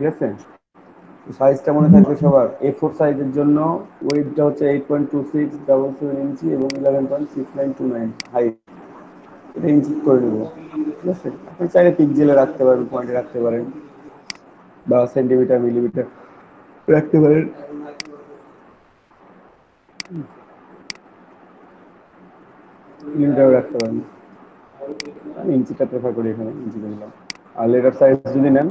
ঠিক আছে। সাইজটা মনে থাকবে সবার। A4 সাইজের জন্য ওয়েটটা হচ্ছে 8.2677 ইঞ্চি এবং 11.6929 হাইট। এটা ইঞ্চি করে নেব, ঠিক আছে। আপনি চাইলে পিক্সেলে রাখতে পারেন, পয়েন্টে রাখতে পারেন, বা সেন্টিমিটার মিলিমিটার রাখতে পারেন। মিলিমিটারও রাখতে পারেন। আমি ইঞ্চিটা প্রেফার করি, এখানে ইঞ্চিটা নিলাম। আর লেটার সাইজ যদি নেন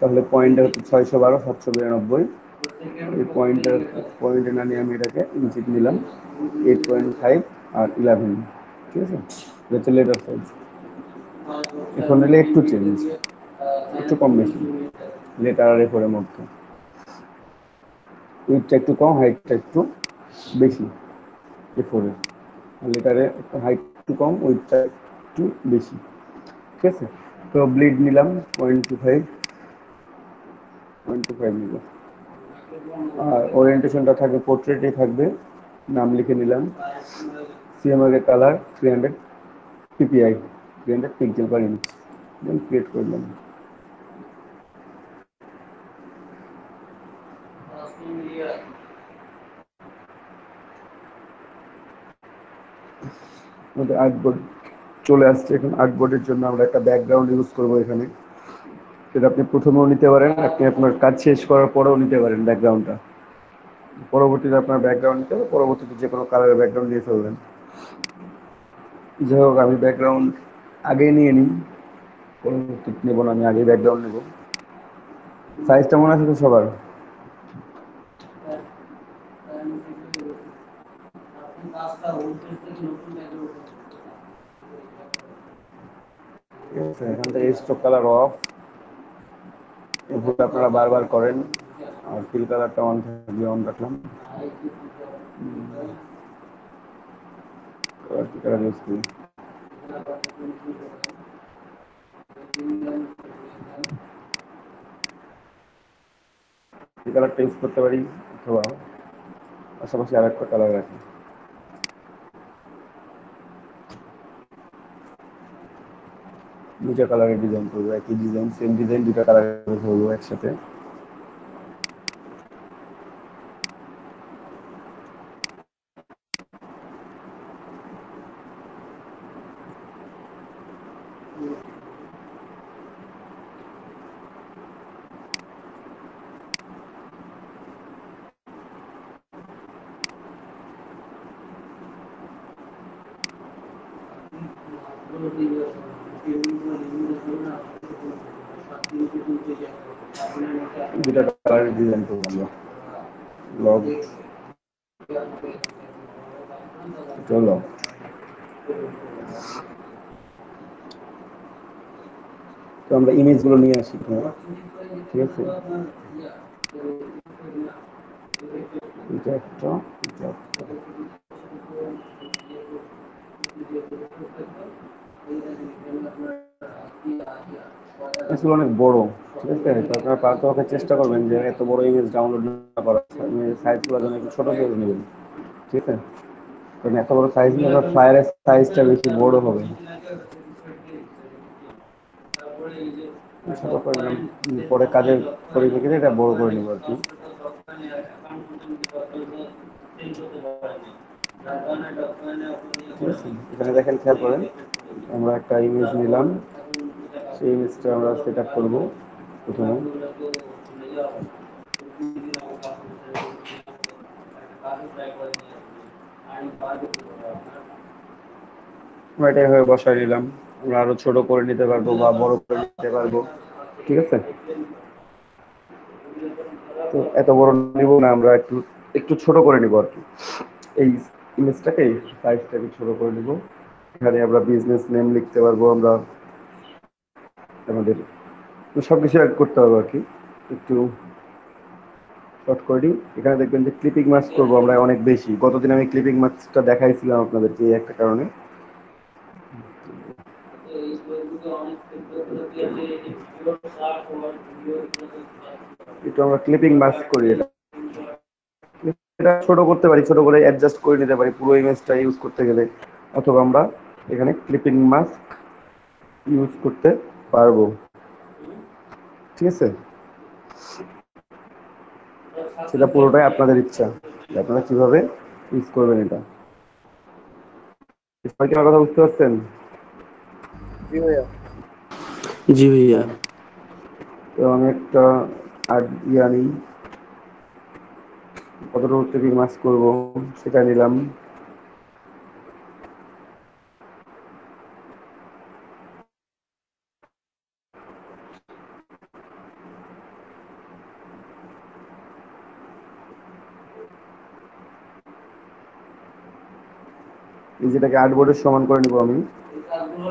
তাহলে পয়েন্টটা হচ্ছে 612 792। এই পয়েন্টে না নিয়ে আমি এটাকে ইঞ্চি নিলাম 8.5 আর 11, ঠিক আছে। এটা হচ্ছে লেটার সাইজ। এখন নিলে একটু চেঞ্জ, একটু কম বেশি লেটার আর এরপরের মধ্যে। উইথটা একটু কম, হাইটটা একটু বেশি এরপরে। লেটারে হাইট একটু কম, উইথটা একটু বেশি, ঠিক আছে। তো ব্লিড নিলাম 0.25 নিলাম। আর ওরিয়েন্টেশনটা থাকবে পোর্ট্রেটই থাকবে। নাম লিখে নিলাম। CMR colour 300 PPI, 300 pixel per inch. Then create করলাম। আমাদের আর্টবোর্ড চলে আসছে। এখন আর্টবোর্ডের জন্য আমরা একটা ব্যাকগ্রাউন্ড ইউজ করবো এখানে। সেটা আপনি প্রথমেও নিতে পারেন, আপনি আপনার কাজ শেষ করার পরেও নিতে পারেন ব্যাকগ্রাউন্ডটা। পরবর্তীতে আপনার ব্যাকগ্রাউন্ড নিতে হবে, পরবর্তীতে যে কোনো কালারের ব্যাকগ্রাউন্ড দিয়ে ফেলবেন। যাই হোক, আমি ব্যাকগ্রাউন্ড আগেই নিয়ে নিই, পরবর্তীতে নেবো না, আমি আগেই ব্যাকগ্রাউন্ড নেবো। সাইজটা মনে আছে তো সবার? ঠিক আছে, এখান থেকে স্ট্রোক কালার অফ, এগুলো আপনারা বারবার করেন। আর ফিল কালারটা অন থাকবে, অন রাখলাম। কালার ইউজ করি, এই কালারটা ইউজ করতে পারি, অথবা পাশাপাশি আর একটা কালার রাখি। দুটা কালারের ডিজাইন করবো, একই ডিজাইন, সেম ডিজাইন, দুটা কালার করবো একসাথে। দুটা কালারের ডিজাইন করবো আমরা। লগ চলো, তো আমরা ইমেজগুলো নিয়ে আসি, ঠিক আছে। এটা একটা, এটা একটা। আসলে অনেক বড়, ঠিক আছে। তো আপনারা পারতে চেষ্টা করবেন যে এত বড় ইমেজ ডাউনলোড না করার, সাইজগুলো যেন একটু ছোট করে নেবেন, ঠিক আছে। কারণ এত বড় সাইজ নিলে আপনার ফায়ারের সাইজটা বেশি বড় হবে। ছোট করে নিলাম, পরে কাজের পরিপ্রেক্ষিতে এটা বড় করে নেবো আর কি। ঠিক আছে, এখানে দেখেন, খেয়াল করেন, আমরা একটা ইমেজ নিলাম, সেই ইমেজটা আমরা সেট আপ করবো প্রথমে। আমরা এটা এভাবে বসাই নিলাম। আমরা আরো ছোট করে নিতে পারবো বা বড় করে নিতে পারবো, ঠিক আছে। তো এত বড় নিব না, আমরা একটু একটু ছোট করে নিব আর কি। এই ইমেজটাকে, সাইজটাকে ছোট করে নিব। এখানে আমরা বিজনেস নেম লিখতে পারবো, আমরা আমাদের সবকিছু অ্যাড করতে পারবো আর কি। একটু শর্ট করে দিই। এখানে দেখবেন যে ক্লিপিং মাস্ক করবো আমরা অনেক বেশি। গতদিন আমি ক্লিপিং মাস্কটা দেখাইছিলাম আপনাদেরকে, এই একটা কারণে। একটু আমরা ক্লিপিং মাস্ক করি, এটা ছোট করতে পারি, ছোট করে অ্যাডজাস্ট করে নিতে পারি পুরো ইমেজটা ইউজ করতে গেলে। অথবা আমরা এখানে ক্লিপিং মাস্ক ইউজ করতে পারবো, ঠিক আছে। সেটা পুরোটাই আপনাদের ইচ্ছা, আপনারা কিভাবে ইউজ করবেন এটা। সবাই কি আমার কথা বুঝতে পারছেন? জি ভাইয়া। জি ভাইয়া। তো আমি একটা আর্ট আনি, কতটুকু থেকে মাছ করবো সেটা নিলাম। যেটাকে 8 বোর্ডের সমান করে নিব আমি,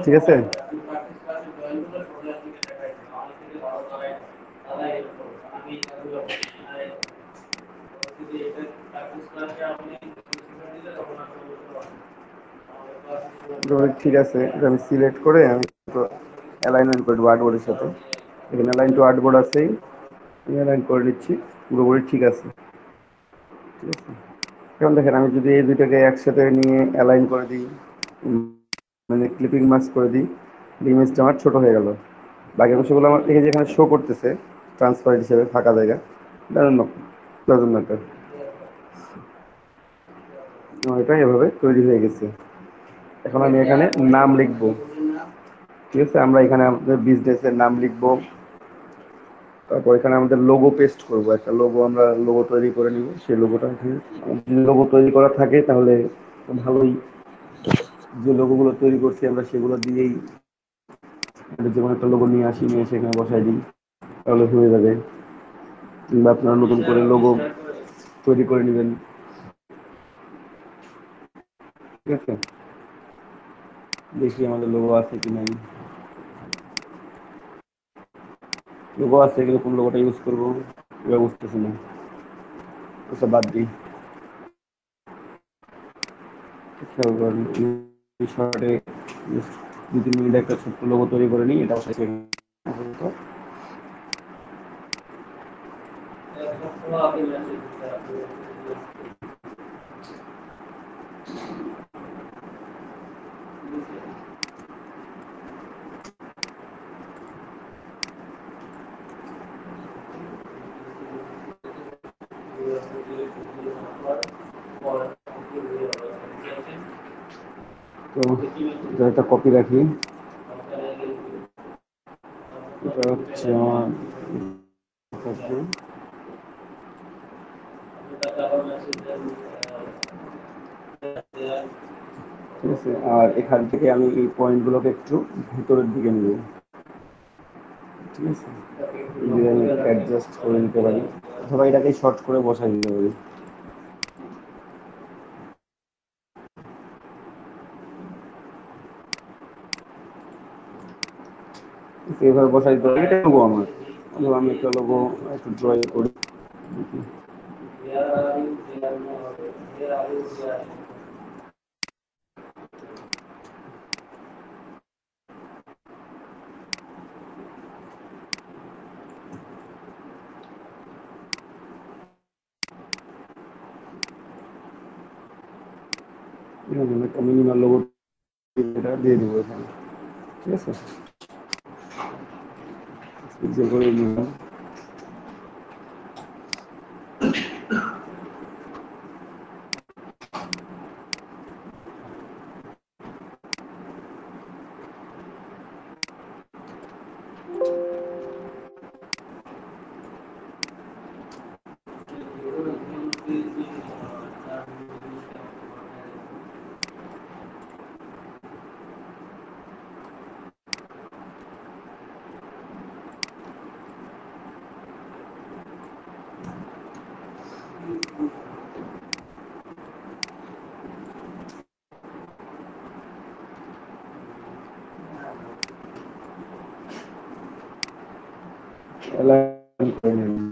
ঠিক আছে। ঠিক আছে, এটা আমি সিলেক্ট করে আমি অ্যালাইনমেন্ট করে দেবো 8 বোর্ডের সাথে। এখানে অ্যালাইন টু 8 বোর্ড আছেই, আমি অ্যালাইন করে নিচ্ছি, পুরোপুরি ঠিক আছে। ঠিক আছে, এখন দেখেন আমি যদি এই দুইটাকে একসাথে নিয়ে অ্যালাইন করে দিই, মানে ক্লিপিং মাস্ক করে দিই, ইমেজটা আমার ছোট হয়ে গেল। বাকি অংশগুলো আমার এই যে এখানে শো করতেছে ট্রান্সপারেন্ট হিসেবে ফাঁকা জায়গা, এটা এভাবে তৈরি হয়ে গেছে। এখন আমি এখানে নাম লিখবো, ঠিক আছে। আমরা এখানে আমাদের বিজনেসের নাম লিখবো, তারপর এখানে আমাদের লোগো পেস্ট করব, একটা লোগো আমরা লোগো তৈরি করে নিব। সেই লোগোটা যদি লোগো তৈরি করা থাকে তাহলে ভালোই, যে লোগোগুলো তৈরি করছি আমরা সেগুলো দিয়েই যেমন একটা লোগো নিয়ে আসি, নিয়ে এসে এখানে বসাই দিই, তাহলে হয়ে যাবে। কিংবা আপনারা নতুন করে লোগো তৈরি করে নেবেন, ঠিক আছে। দেখি আমাদের লোগো আছে কি নাই। লোগো আছে কিন্তু কোন লোগোটা ইউজ করবো এটা বুঝতেছি না, ওটা বাদ দিই। শর্টে 2-3 মিনিট একটা ছোট্ট লোগো তৈরি করে নিই, এটা তো একটা কপি রাখি, এটা হচ্ছে আমার, ঠিক আছে। আর এখান থেকে আমি এই পয়েন্টগুলোকে একটু ভিতরের দিকে নেব, ঠিক আছে। আমি অ্যাডজাস্ট করে নিতে পারি, অথবা এটাকে শর্ট করে বসাই দিতে পারি। এইভাবে বসাই দিতে পারি, এটা লোগো আমার। অথবা আমি একটা লোগো একটু ড্রয়িং করি, একটা মিনিমাল লোগো দিয়ে দিব এখানে, ঠিক আছে। যে করে নিলাম, অ্যালাইন করে নিলাম।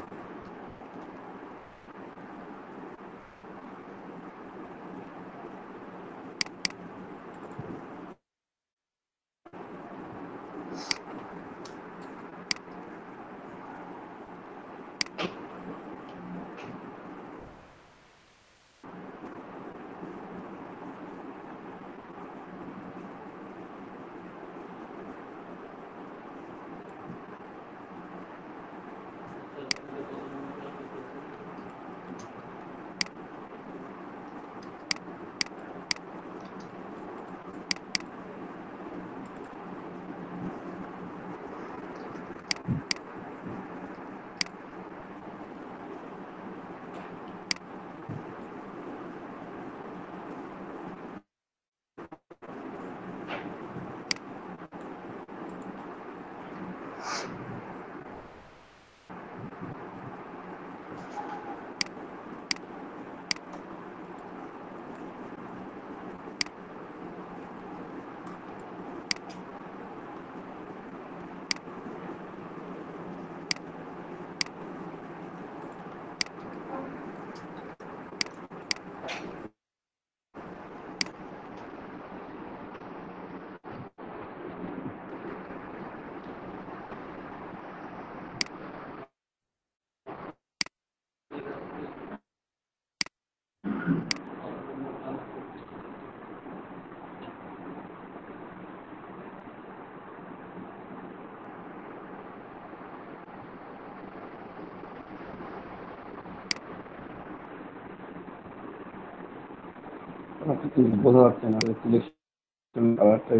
কিছু বোঝা যাচ্ছে না সিলেকশন কালারটা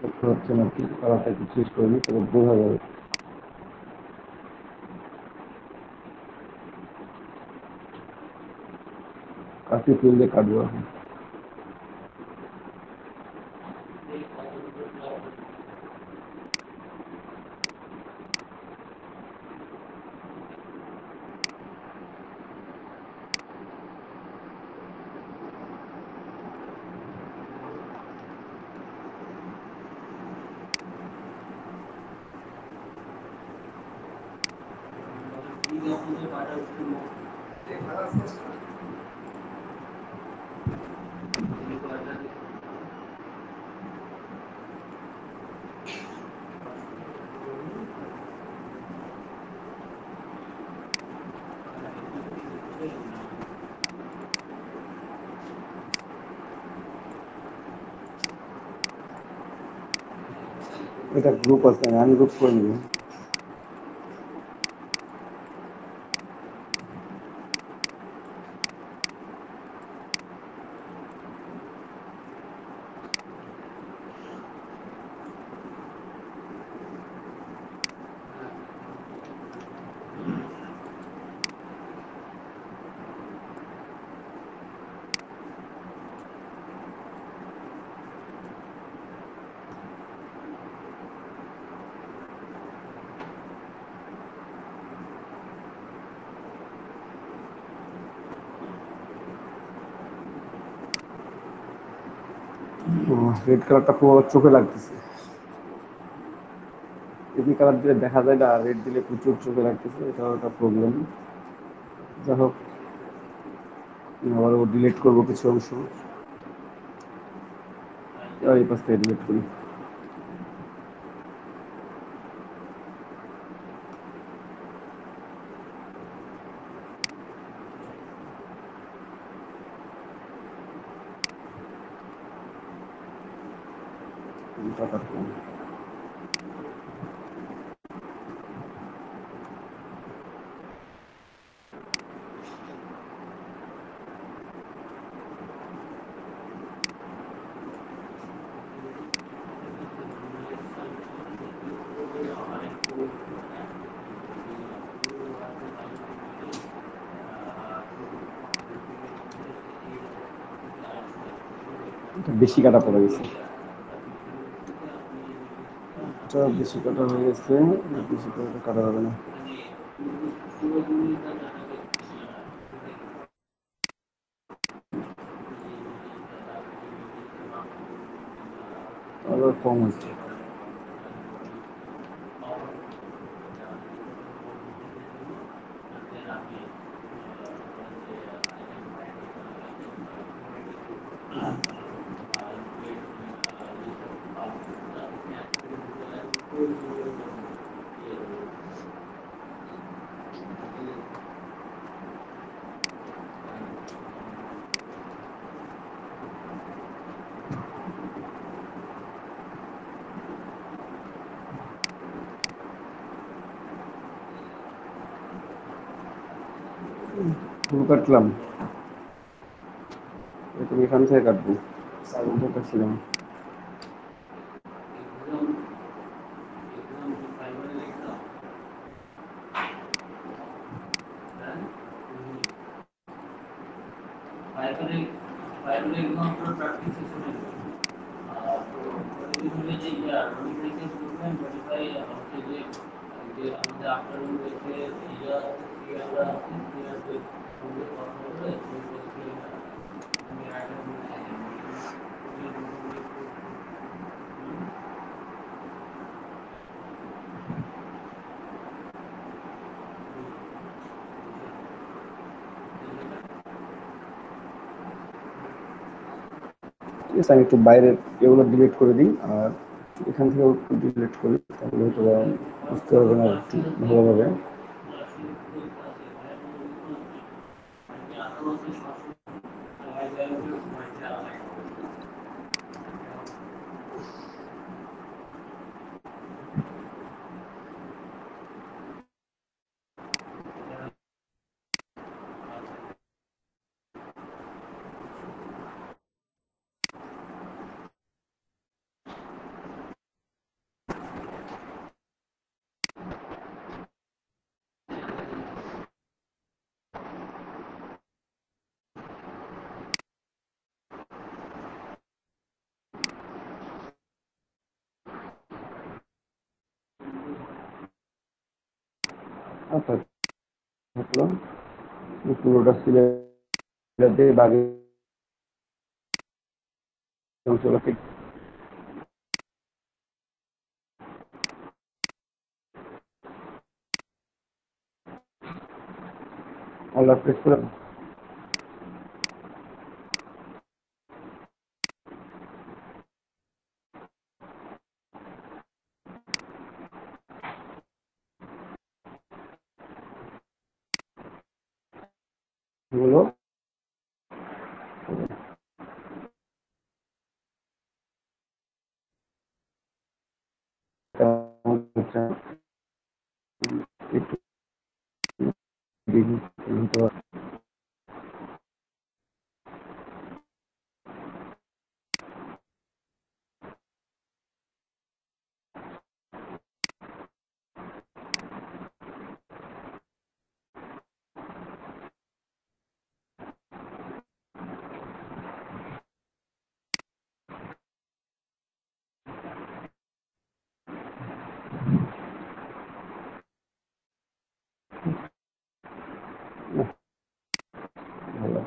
করতে হচ্ছে না কি কালারটা একটু চেঞ্জ করে নিই তবে বোঝা যাবে কাছে তুললে কাটবো এখন এটা গ্রুপ আছে আমি আনগ্রুপ করে নিব রেড কালারটা পুরো চোখে লাগতেছে এই কালার দিলে দেখা যায় না রেড দিলে প্রচুর চোখে লাগতেছে এটাও একটা প্রবলেম যাই হোক আবার ডিলিট করবো কিছু অংশ এই পাশ থেকে ডিলিট করি বেশি কাটা পড়ে গেছে বেশি কাটা হয়ে গেছে বেশি কাটা হবে না আবার কম হচ্ছে পুরো কাটলাম তুমি এখান থেকে কাটবো কাটছিলাম ঠিক আছে আমি একটু বাইরের এগুলো ডিলিট করে দিই আর এখান থেকেও ডিলিট করি তাহলে হয়তো বুঝতে পারবে না একটু ভালোভাবে আচ্ছা, থাকলো পুরোটা সিলেট দিয়ে বাকি অঞ্চলকে আল্লাহ হাফেজ করে বলো। একটু ভালো।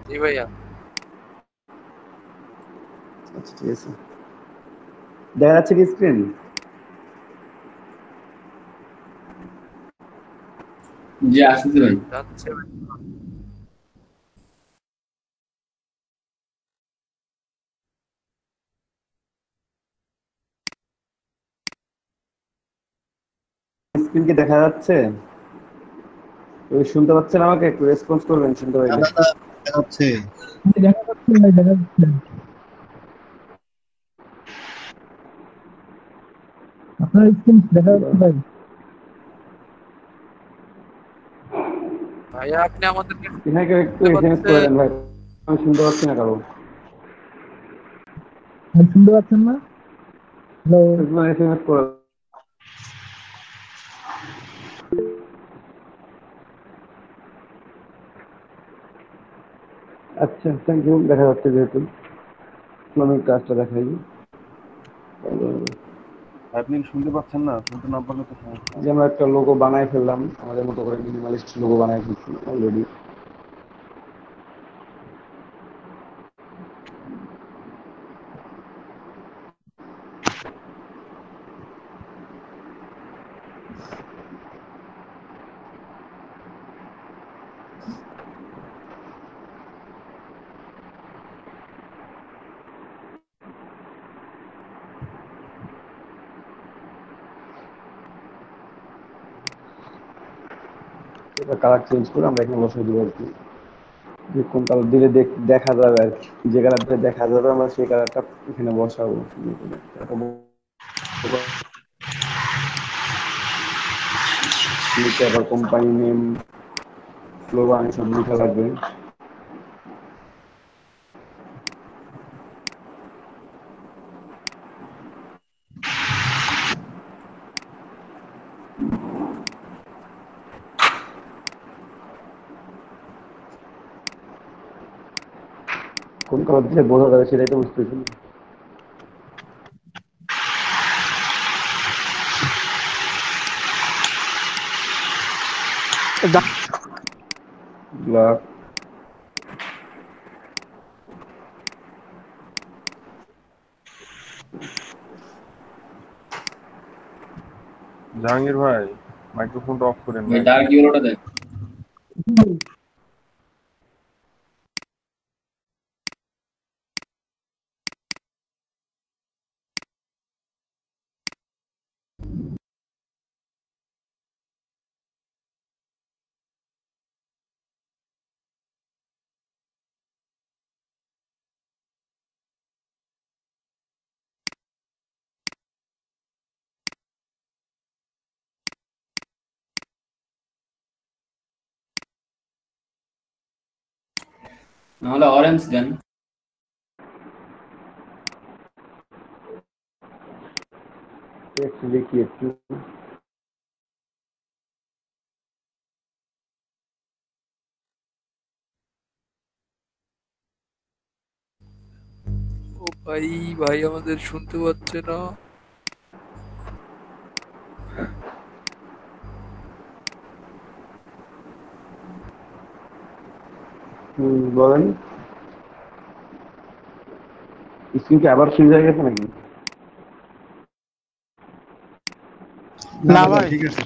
জি ভাইয়া। আচ্ছা, ঠিক আছে। দেখা যাচ্ছে কি স্ক্রিন? জি আসতেছে ভাই। যাচ্ছে ভাই। স্ক্রিন কি দেখা যাচ্ছে? ওই শুনতে পাচ্ছেন আমাকে? একটু রেসপন্স করবেন শুনতে পাইলে। হচ্ছে দেখা যাচ্ছে ভাই, দেখা যাচ্ছে। আপনার স্ক্রিন দেখা যাচ্ছে ভাই। ভাইয়া আপনি আমাদেরকে এখানে একটু শুনতে এসএমএস করে পাচ্ছেন? দেন ভাই, আমি শুনতে পাচ্ছি না কারো। ভাই শুনতে পাচ্ছেন না? হ্যালো। একটু এসএমএস করে। আচ্ছা, থ্যাংক ইউ। দেখা যাচ্ছে যেহেতু আমি কাজটা দেখাই। আপনি শুনতে পাচ্ছেন না? শুনতে না পারলে তো সমস্যা। যে আমরা একটা লোগো বানাই ফেললাম, আমাদের মতো করে মিনিমালিস্ট লোগো বানাই ফেলছি অলরেডি। এটা কালার চেঞ্জ করে আমরা এখানে বসাই দিব আর কি। যে কোন কালার দিলে দেখা যাবে আর কি, যে কালার দিলে দেখা যাবে আমরা সেই কালারটা এখানে বসাবো। নিচে আবার কোম্পানি নেম, স্লোগান এসব লেখা লাগবে। কোন কালার দিলে বোঝা যাবে সেটাই তো বুঝতেছি না। ব্ল্যাক। জাহাঙ্গীর ভাই, মাইক্রোফোনটা অফ করেন ভাই ভাই। ডার্ক ইয়েলোটা দেন। নাহলে অরেঞ্জ দেন। একটু দেখি একটু। ও ভাই, ভাই আমাদের শুনতে পাচ্ছে না। বলেন, স্ক্রিন কি আবার ফ্রিজ হয়ে গেছে নাকি? না ভাই ঠিক আছে।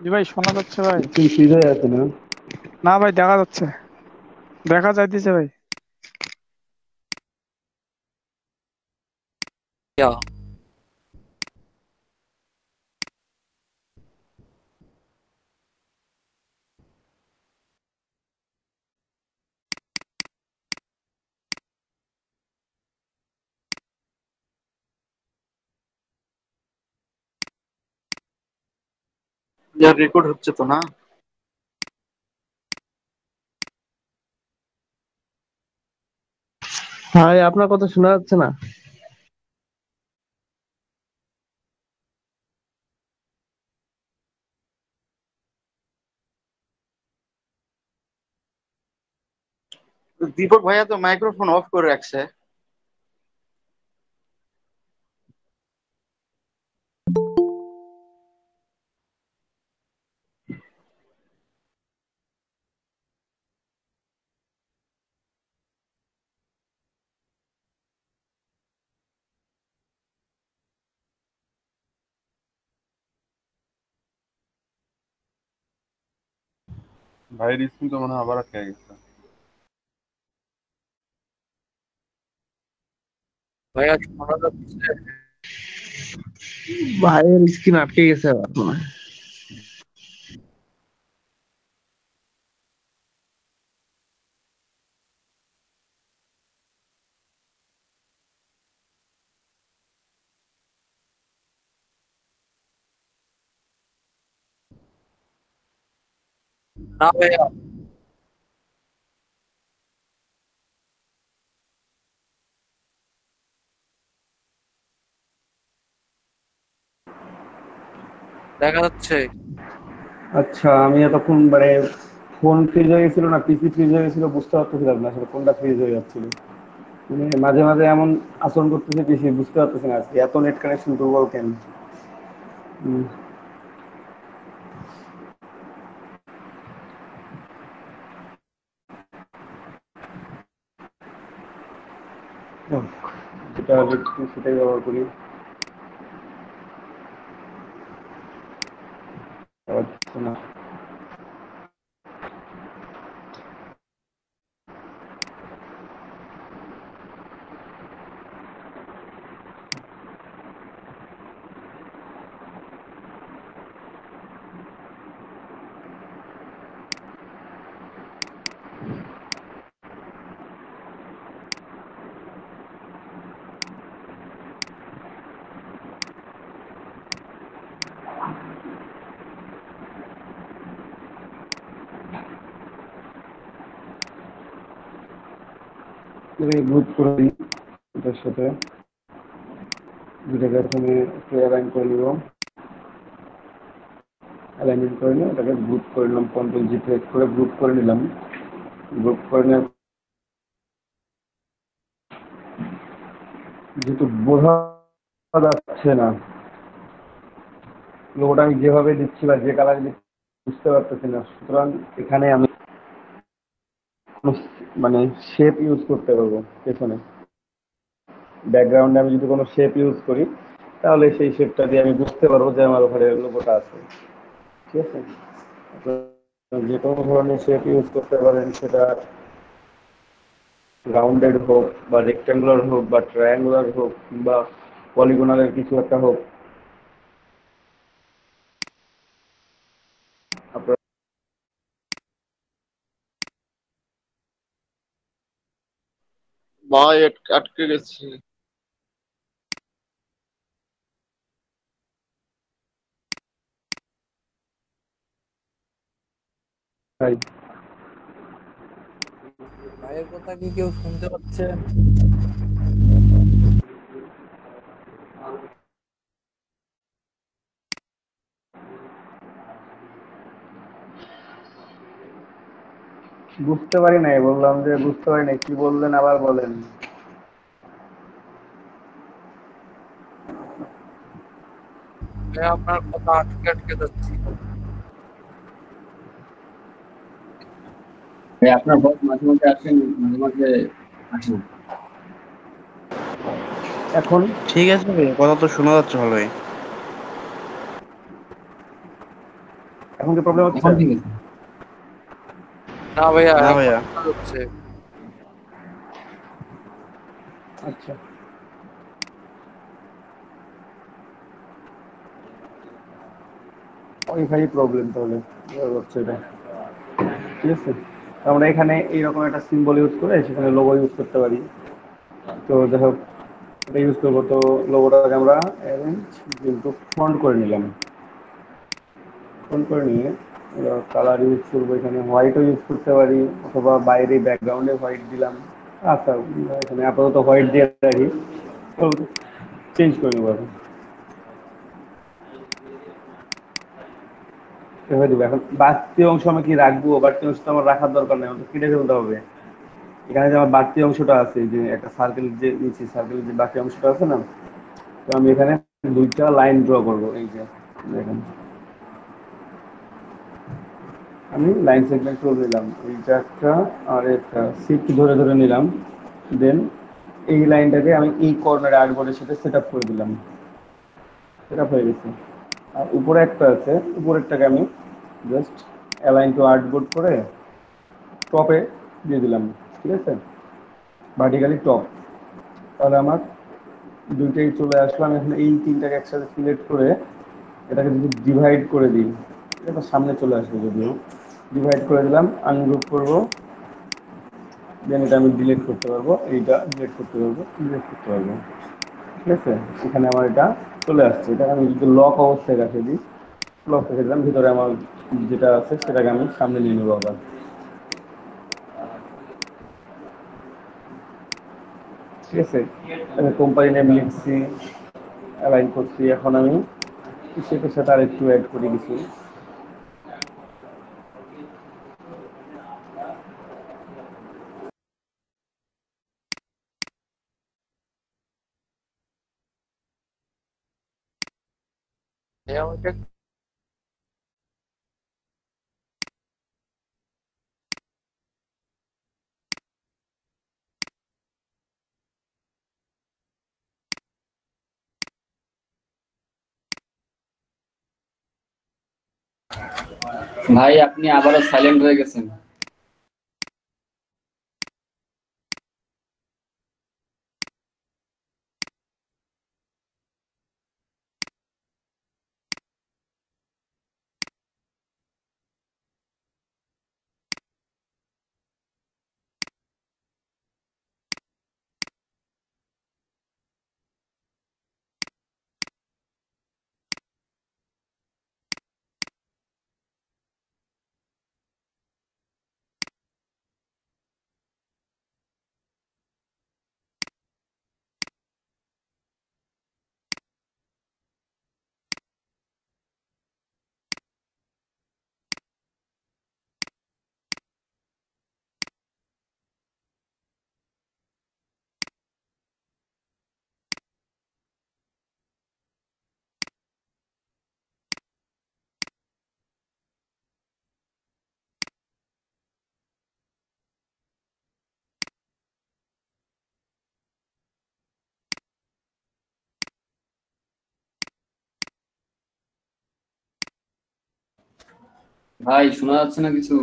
জি ভাই শোনা যাচ্ছে ভাই। স্ক্রিন ফ্রিজ হয়ে আছে না? না ভাই দেখা যাচ্ছে, দেখা যাইতেছে ভাই। ইয়া, রেকর্ড হচ্ছে তো না? ভাই আপনার কথা শোনা যাচ্ছে না। দীপক ভাইয়া তো মাইক্রোফোন অফ করে রাখছে। ভাইয়ের স্ক্রিন তো মনে হয় আবার আটকে গেছে। ভাইয়া শোনা যাচ্ছে? ভাইয়ের স্ক্রিন আটকে গেছে আবার মনে হয়। না ভাইয়া, দেখা যাচ্ছে। আচ্ছা, আমি এতক্ষণ মানে ফোন ফ্রিজ হয়ে গেছিল না পিসি ফ্রিজ হয়ে গেছিল বুঝতে পারতেছিলাম না আসলে কোনটা ফ্রিজ হয়ে যাচ্ছিল। মানে মাঝে মাঝে এমন আচরণ করতেছে পিসি, বুঝতে পারতেছি না আজকে এত নেট কানেকশন দুর্বল কেন। হুম, যাক, যেটা দেখছি সেটাই ব্যবহার করি। আবার হচ্ছে না। গ্রুপ করে দিই এটার সাথে, যেটাকে প্রথমে একটু অ্যালাইন করে নিব। অ্যালাইনমেন্ট করে নিয়ে এটাকে গ্রুপ করে নিলাম, কন্ট্রোল জি প্রেস করে গ্রুপ করে নিলাম। গ্রুপ করে নেওয়ার যেহেতু বোঝা যাচ্ছে না লোগোটা আমি যেভাবে দিচ্ছি বা যে কালার দিচ্ছি বুঝতে পারতেছি না, সুতরাং এখানে আমি মানে শেপ ইউজ করতে পারবো। পেছনে ব্যাকগ্রাউন্ডে আমি যদি কোনো শেপ ইউজ করি তাহলে সেই শেপটা দিয়ে আমি বুঝতে পারবো যে আমার ওখানে লোগোটা আছে। ঠিক আছে, আপনারা যে কোনো ধরনের শেপ ইউজ করতে পারেন, সেটা রাউন্ডেড হোক বা রেক্ট্যাঙ্গুলার হোক বা ট্রায়াঙ্গুলার হোক কিংবা পলিগোনালের কিছু একটা হোক। ভাই আটকে গেছে। ভাই ভাইয়ের কথা কি কেউ শুনতে পাচ্ছে? বুঝতে পারি নাই, বললাম যে বুঝতে পারি নাই, কি বললেন আবার বলেন। ভাই আপনার কথা আটকে আটকে যাচ্ছে। ভাই আপনার বস মাঝে মাঝে আসেন, মাঝে মাঝে আসেন। এখন ঠিক আছে ভাই, কথা তো শোনা যাচ্ছে ভালোই। এখন কি প্রবলেম হচ্ছে? এখন ঠিক আছে। না ভাইয়া, না এখন ভাইয়া। শোনা যাচ্ছে। আচ্ছা, ওইখানেই প্রবলেম তাহলে হচ্ছে এটা। ঠিক আছে, আমরা এখানে এইরকম একটা সিম্বল ইউজ করে সেখানে লোগো ইউজ করতে পারি। তো যাই হোক, এটা ইউজ করবো। তো লোগোটাকে আমরা অ্যারেঞ্জ কিন্তু ফন্ট করে নিলাম। ফন্ট করে নিয়ে কালার ইউজ করবো, এখানে হোয়াইটও ইউজ করতে পারি, অথবা বাইরে ব্যাকগ্রাউন্ডে হোয়াইট দিলাম। আচ্ছা, এখানে আপাতত হোয়াইট দিয়ে রাখি, চেঞ্জ করে নেবো এখন। এভাবে দেবো। এখন বাড়তি অংশ আমি কি রাখবো? বাড়তি অংশ তো আমার রাখার দরকার নেই, আমাকে কেটে ফেলতে হবে। এখানে যে আমার বাড়তি অংশটা আছে, যে একটা সার্কেল যে নিচে সার্কেলের যে বাকি অংশটা আছে না, তো আমি এখানে দুইটা লাইন ড্র করবো। এই যে দেখেন, আমি লাইন সেগমেন্ট করে নিলাম, এইটা একটা আর একটা শিফট ধরে ধরে নিলাম। দেন এই লাইনটাকে আমি এই কর্নারে আর্টবোর্ডের সাথে সেট আপ করে দিলাম। সেট আপ হয়ে গেছে। আর উপরে একটা আছে, উপরেরটাকে আমি জাস্ট অ্যালাইন টু আর্টবোর্ড করে টপে দিয়ে দিলাম। ঠিক আছে, ভার্টিক্যালি টপ। তাহলে আমার দুইটাই চলে আসলো। আমি এখন এই তিনটাকে একসাথে সিলেক্ট করে এটাকে যদি ডিভাইড করে দিই, এটা সামনে চলে আসবে। যদিও ডিভাইড করে দিলাম, আনগ্রুপ করবো, দেন এটা আমি ডিলিট করতে পারবো, এইটা ডিলিট করতে পারবো, ডিলিট করতে পারবো। ঠিক আছে, এখানে আমার এটা চলে আসছে। এটা আমি যদি লক অবস্থায় রেখে দিই, লক রেখে দিলাম, ভিতরে আমার যেটা আছে সেটাকে আমি সামনে নিয়ে নেবো আবার। ঠিক আছে, আমি কোম্পানি নেম লিখছি, অ্যালাইন করছি। এখন আমি সেটার সাথে আর একটু অ্যাড করে কিছু। ভাই আমাকে ভাই আপনি আবারও সাইলেন্ট হয়ে গেছেন। ভাই শোনা যাচ্ছে না কিছু?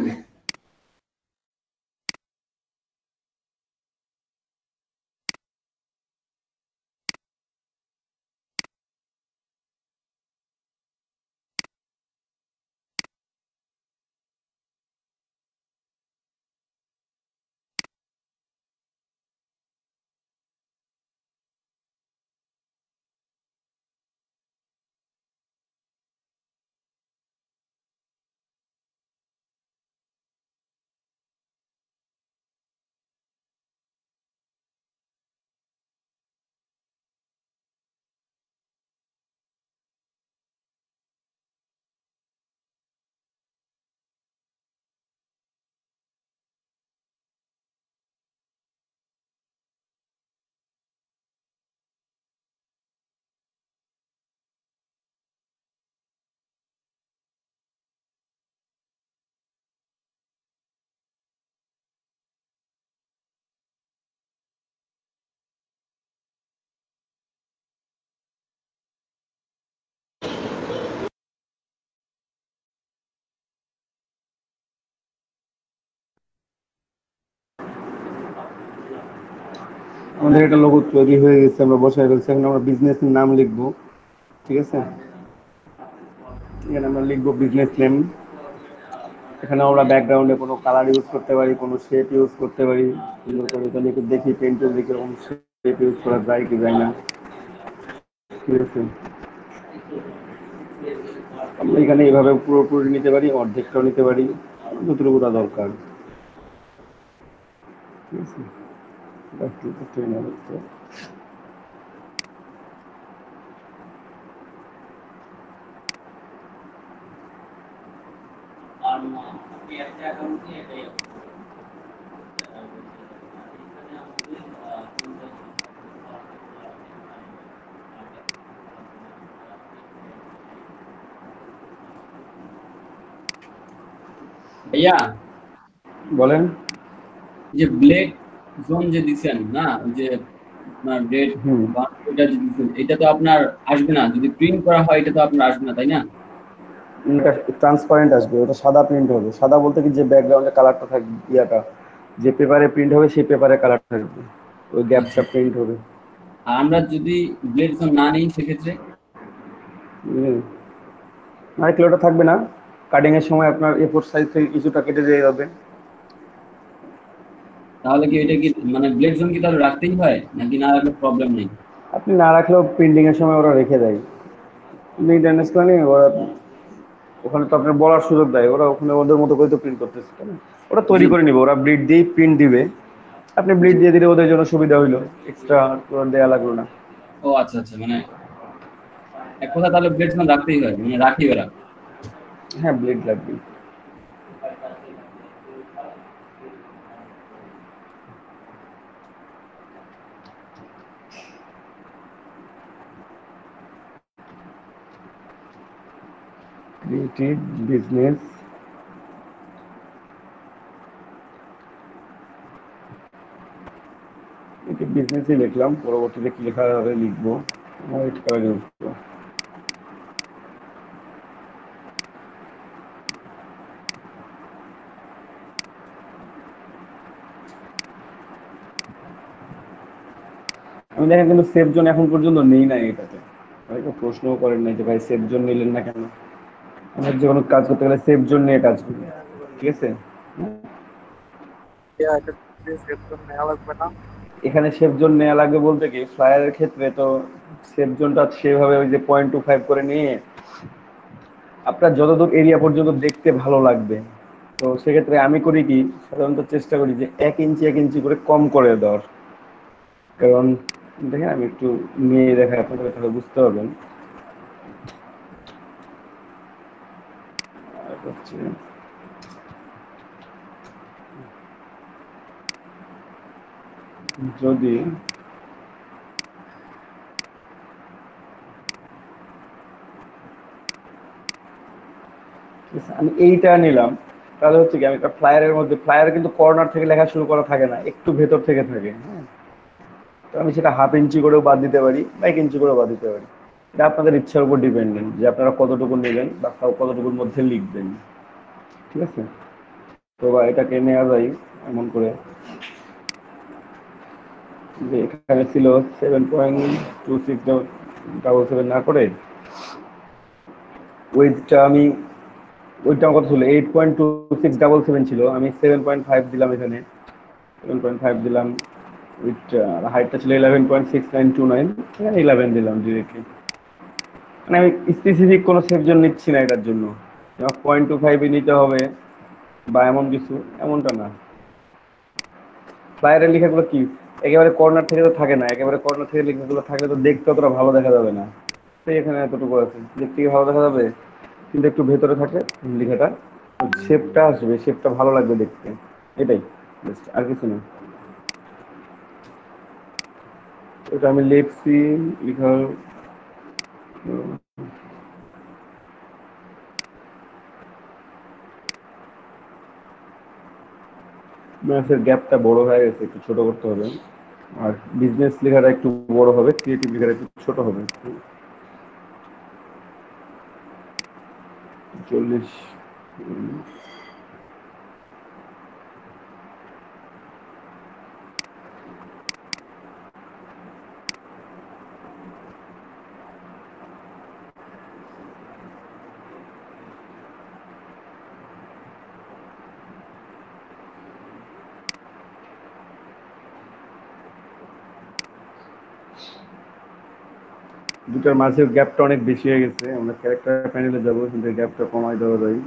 আমাদের একটা লোগো তৈরি হয়ে গেছে, আমরা বসায় ফেলছি। এখন আমরা বিজনেসের নাম লিখবো, ঠিক আছে? এখানে আমরা লিখবো বিজনেস নেম। এখানে আমরা ব্যাকগ্রাউন্ডে কোনো কালার ইউজ করতে পারি, কোনো শেপ ইউজ করতে পারি। সুন্দর করে তাহলে একটু দেখি পেন্টে দেখি এরকম শেপ ইউজ করা যায় কি যায় না, ঠিক আছে? আমরা এখানে এইভাবে পুরোপুরি নিতে পারি, অর্ধেকটাও নিতে পারি, যতটুকুটা দরকার, ঠিক আছে? একটু ট্রেনার হচ্ছে। ভাইয়া বলেন। যে ব্লেড জোন যে দিছেন না, ওই যে আপনার রেড হুম, বাউন্ডারিটা যে দিছেন, এটা তো আপনার আসবে না, যদি প্রিন্ট করা হয় এটা তো আপনার আসবে না, তাই না? এটা ট্রান্সপারেন্ট আসবে, ওটা সাদা প্রিন্ট হবে। সাদা বলতে কি, যে ব্যাকগ্রাউন্ডে কালারটা থাকবে, ইয়াটা যে পেপারে প্রিন্ট হবে সেই পেপারে কালার থাকবে, ওই আচ্ছা, গ্যাপটা প্রিন্ট হবে। আর আমরা যদি ব্লেড জোন না নিই সেক্ষেত্রে আর কি ওটা থাকবে না, কাটিং এর সময় আপনার A4 সাইজ থেকে কিছুটা কেটে দিয়ে যাবে। তাহলে কি এটা কি মানে ব্লেড জোন কি তাহলে রাখতেই হয় নাকি না রাখলে প্রবলেম নেই? আপনি না রাখলেও প্রিন্টিং এর সময় ওরা রেখে দেয়। ইন্টারন্যাশনালি ওরা ওখানে তো আপনার বলার সুযোগ দেয়, ওরা ওখানে ওদের মতো করে তো প্রিন্ট করতেছে, তাই না? ওরা জি তৈরি করে নিবে, ওরা ব্লিড দিয়ে প্রিন্ট দিবে, আপনি ব্লিড জি। দিয়ে দিলে ওদের জন্য সুবিধা হইলো, এক্সট্রা দেয়া লাগলো না। ও আচ্ছা আচ্ছা, মানে এক কথা তাহলে ব্লেড জোন রাখতেই হয়, মানে রাখি ওরা। হ্যাঁ, ব্লিড লাগবে। ক্রিয়েটিভ বিজনেস, এটা বিজনেসই লিখলাম, পরবর্তীতে কি লেখা হবে লিখবো। হোয়াইট কালার ইউজ করবো। আমি দেখেন কিন্তু সেফ জোন এখন পর্যন্ত নেই না এটাতে। হয়তো প্রশ্নও করেন নাই যে ভাই সেফ জোন নিলেন না কেন। আমরা যে কোনো কাজ করতে গেলে সেফ জোন নিয়ে কাজ করি, ঠিক আছে? এটা সেফ জোন নেওয়া লাগবে না। এখানে সেফ জোন নেওয়া লাগবে বলতে কি, ফ্লায়ারের ক্ষেত্রে তো সেফ জোনটা সেভাবে ওই যে 0.25 করে নিয়ে আপনার যতদূর এরিয়া পর্যন্ত দেখতে ভালো লাগবে, তো সেক্ষেত্রে আমি করি কি, সাধারণত চেষ্টা করি যে 1 ইঞ্চি করে কম করে দেওয়ার। কারণ দেখেন আমি একটু নিয়ে দেখাই আপনাদের, তাহলে বুঝতে পারবেন। আর হচ্ছে যদি ঠিক আছে, আমি এইটা নিলাম, তাহলে হচ্ছে কি, আমি একটা ফ্লায়ারের মধ্যে, ফ্লায়ার কিন্তু কর্নার থেকে লেখা শুরু করা থাকে না, একটু ভেতর থেকে থাকে, হ্যাঁ? তো আমি সেটা 1/2 ইঞ্চি করেও বাদ দিতে পারি বা 1 ইঞ্চি করেও বাদ দিতে পারি। এটা আপনাদের ইচ্ছার উপর ডিপেন্ডেন্ট যে আপনারা কতটুকু নেবেন বা কতটুকুর মধ্যে লিখবেন, ঠিক আছে? তো বা এটাকে নেওয়া যায় এমন করে যে এখানে ছিল 7.2677 না করে ওয়েটটা আমি, ওইটা আমার কত ছিল, 8.2677 ছিল, আমি 7.5 দিলাম এখানে, 7.5 দিলাম। উইথটা হাইটটা ছিল 11.6929, এখানে 11 দিলাম ডিরেক্টলি। মানে আমি স্পেসিফিক কোনো সেকশন নিচ্ছি না এটার জন্য, 0.25 নিতে হবে বা এমন কিছু, এমনটা না। ফ্লায়ারের লেখাগুলো কি একেবারে কর্নার থেকে তো থাকে না, একেবারে কর্নার থেকে লেখাগুলো থাকলে তো দেখতে অতটা ভালো দেখা যাবে না। তো এখানে এতটুকু আছে, দেখতে কি ভালো দেখা যাবে, কিন্তু একটু ভেতরে থাকে লেখাটা, শেপটা আসবে, শেপটা ভালো লাগবে দেখতে, এটাই জাস্ট, আর কিছু না। এটা আমি লিখছি, লেখার ম্যাথের গ্যাপটা বড় হয়ে গেছে, একটু ছোট করতে হবে। আর বিজনেস লেখাটা একটু বড় হবে, ক্রিয়েটিভ লেখাটা একটু ছোট হবে। 40। দুটার মাঝে গ্যাপটা অনেক বেশি হয়ে গেছে। আমরা ক্যারেক্টার প্যানেলে যাবো, কিন্তু গ্যাপটা কমাই দেওয়া যায়।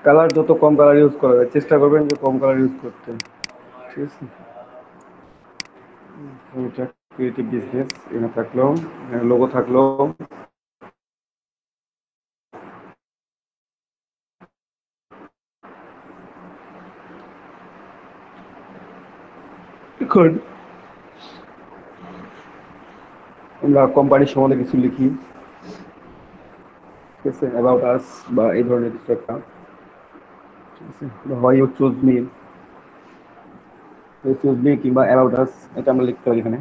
কালার যত কম কালার ইউজ করা যায় চেষ্টা করবেন যে কম কালার ইউজ করতে, ঠিক আছে। এটা ক্রিয়েটিভ বিজনেস, এখানে থাকলো, এখানে লোগো থাকলো। এখন আমরা কোম্পানির সম্বন্ধে কিছু লিখি, ঠিক আছে, অ্যাবাউট আস বা এই ধরনের কিছু একটা, ঠিক আছে। হয় you choose me, choose me কিংবা অ্যাবাউট আস, এটা আমরা লিখতে পারি এখানে।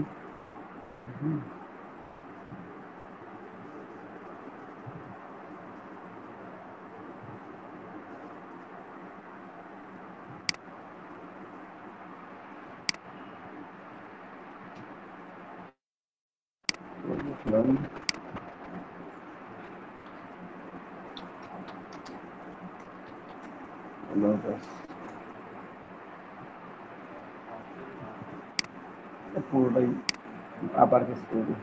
পুরোটাই আবার কেস করবো।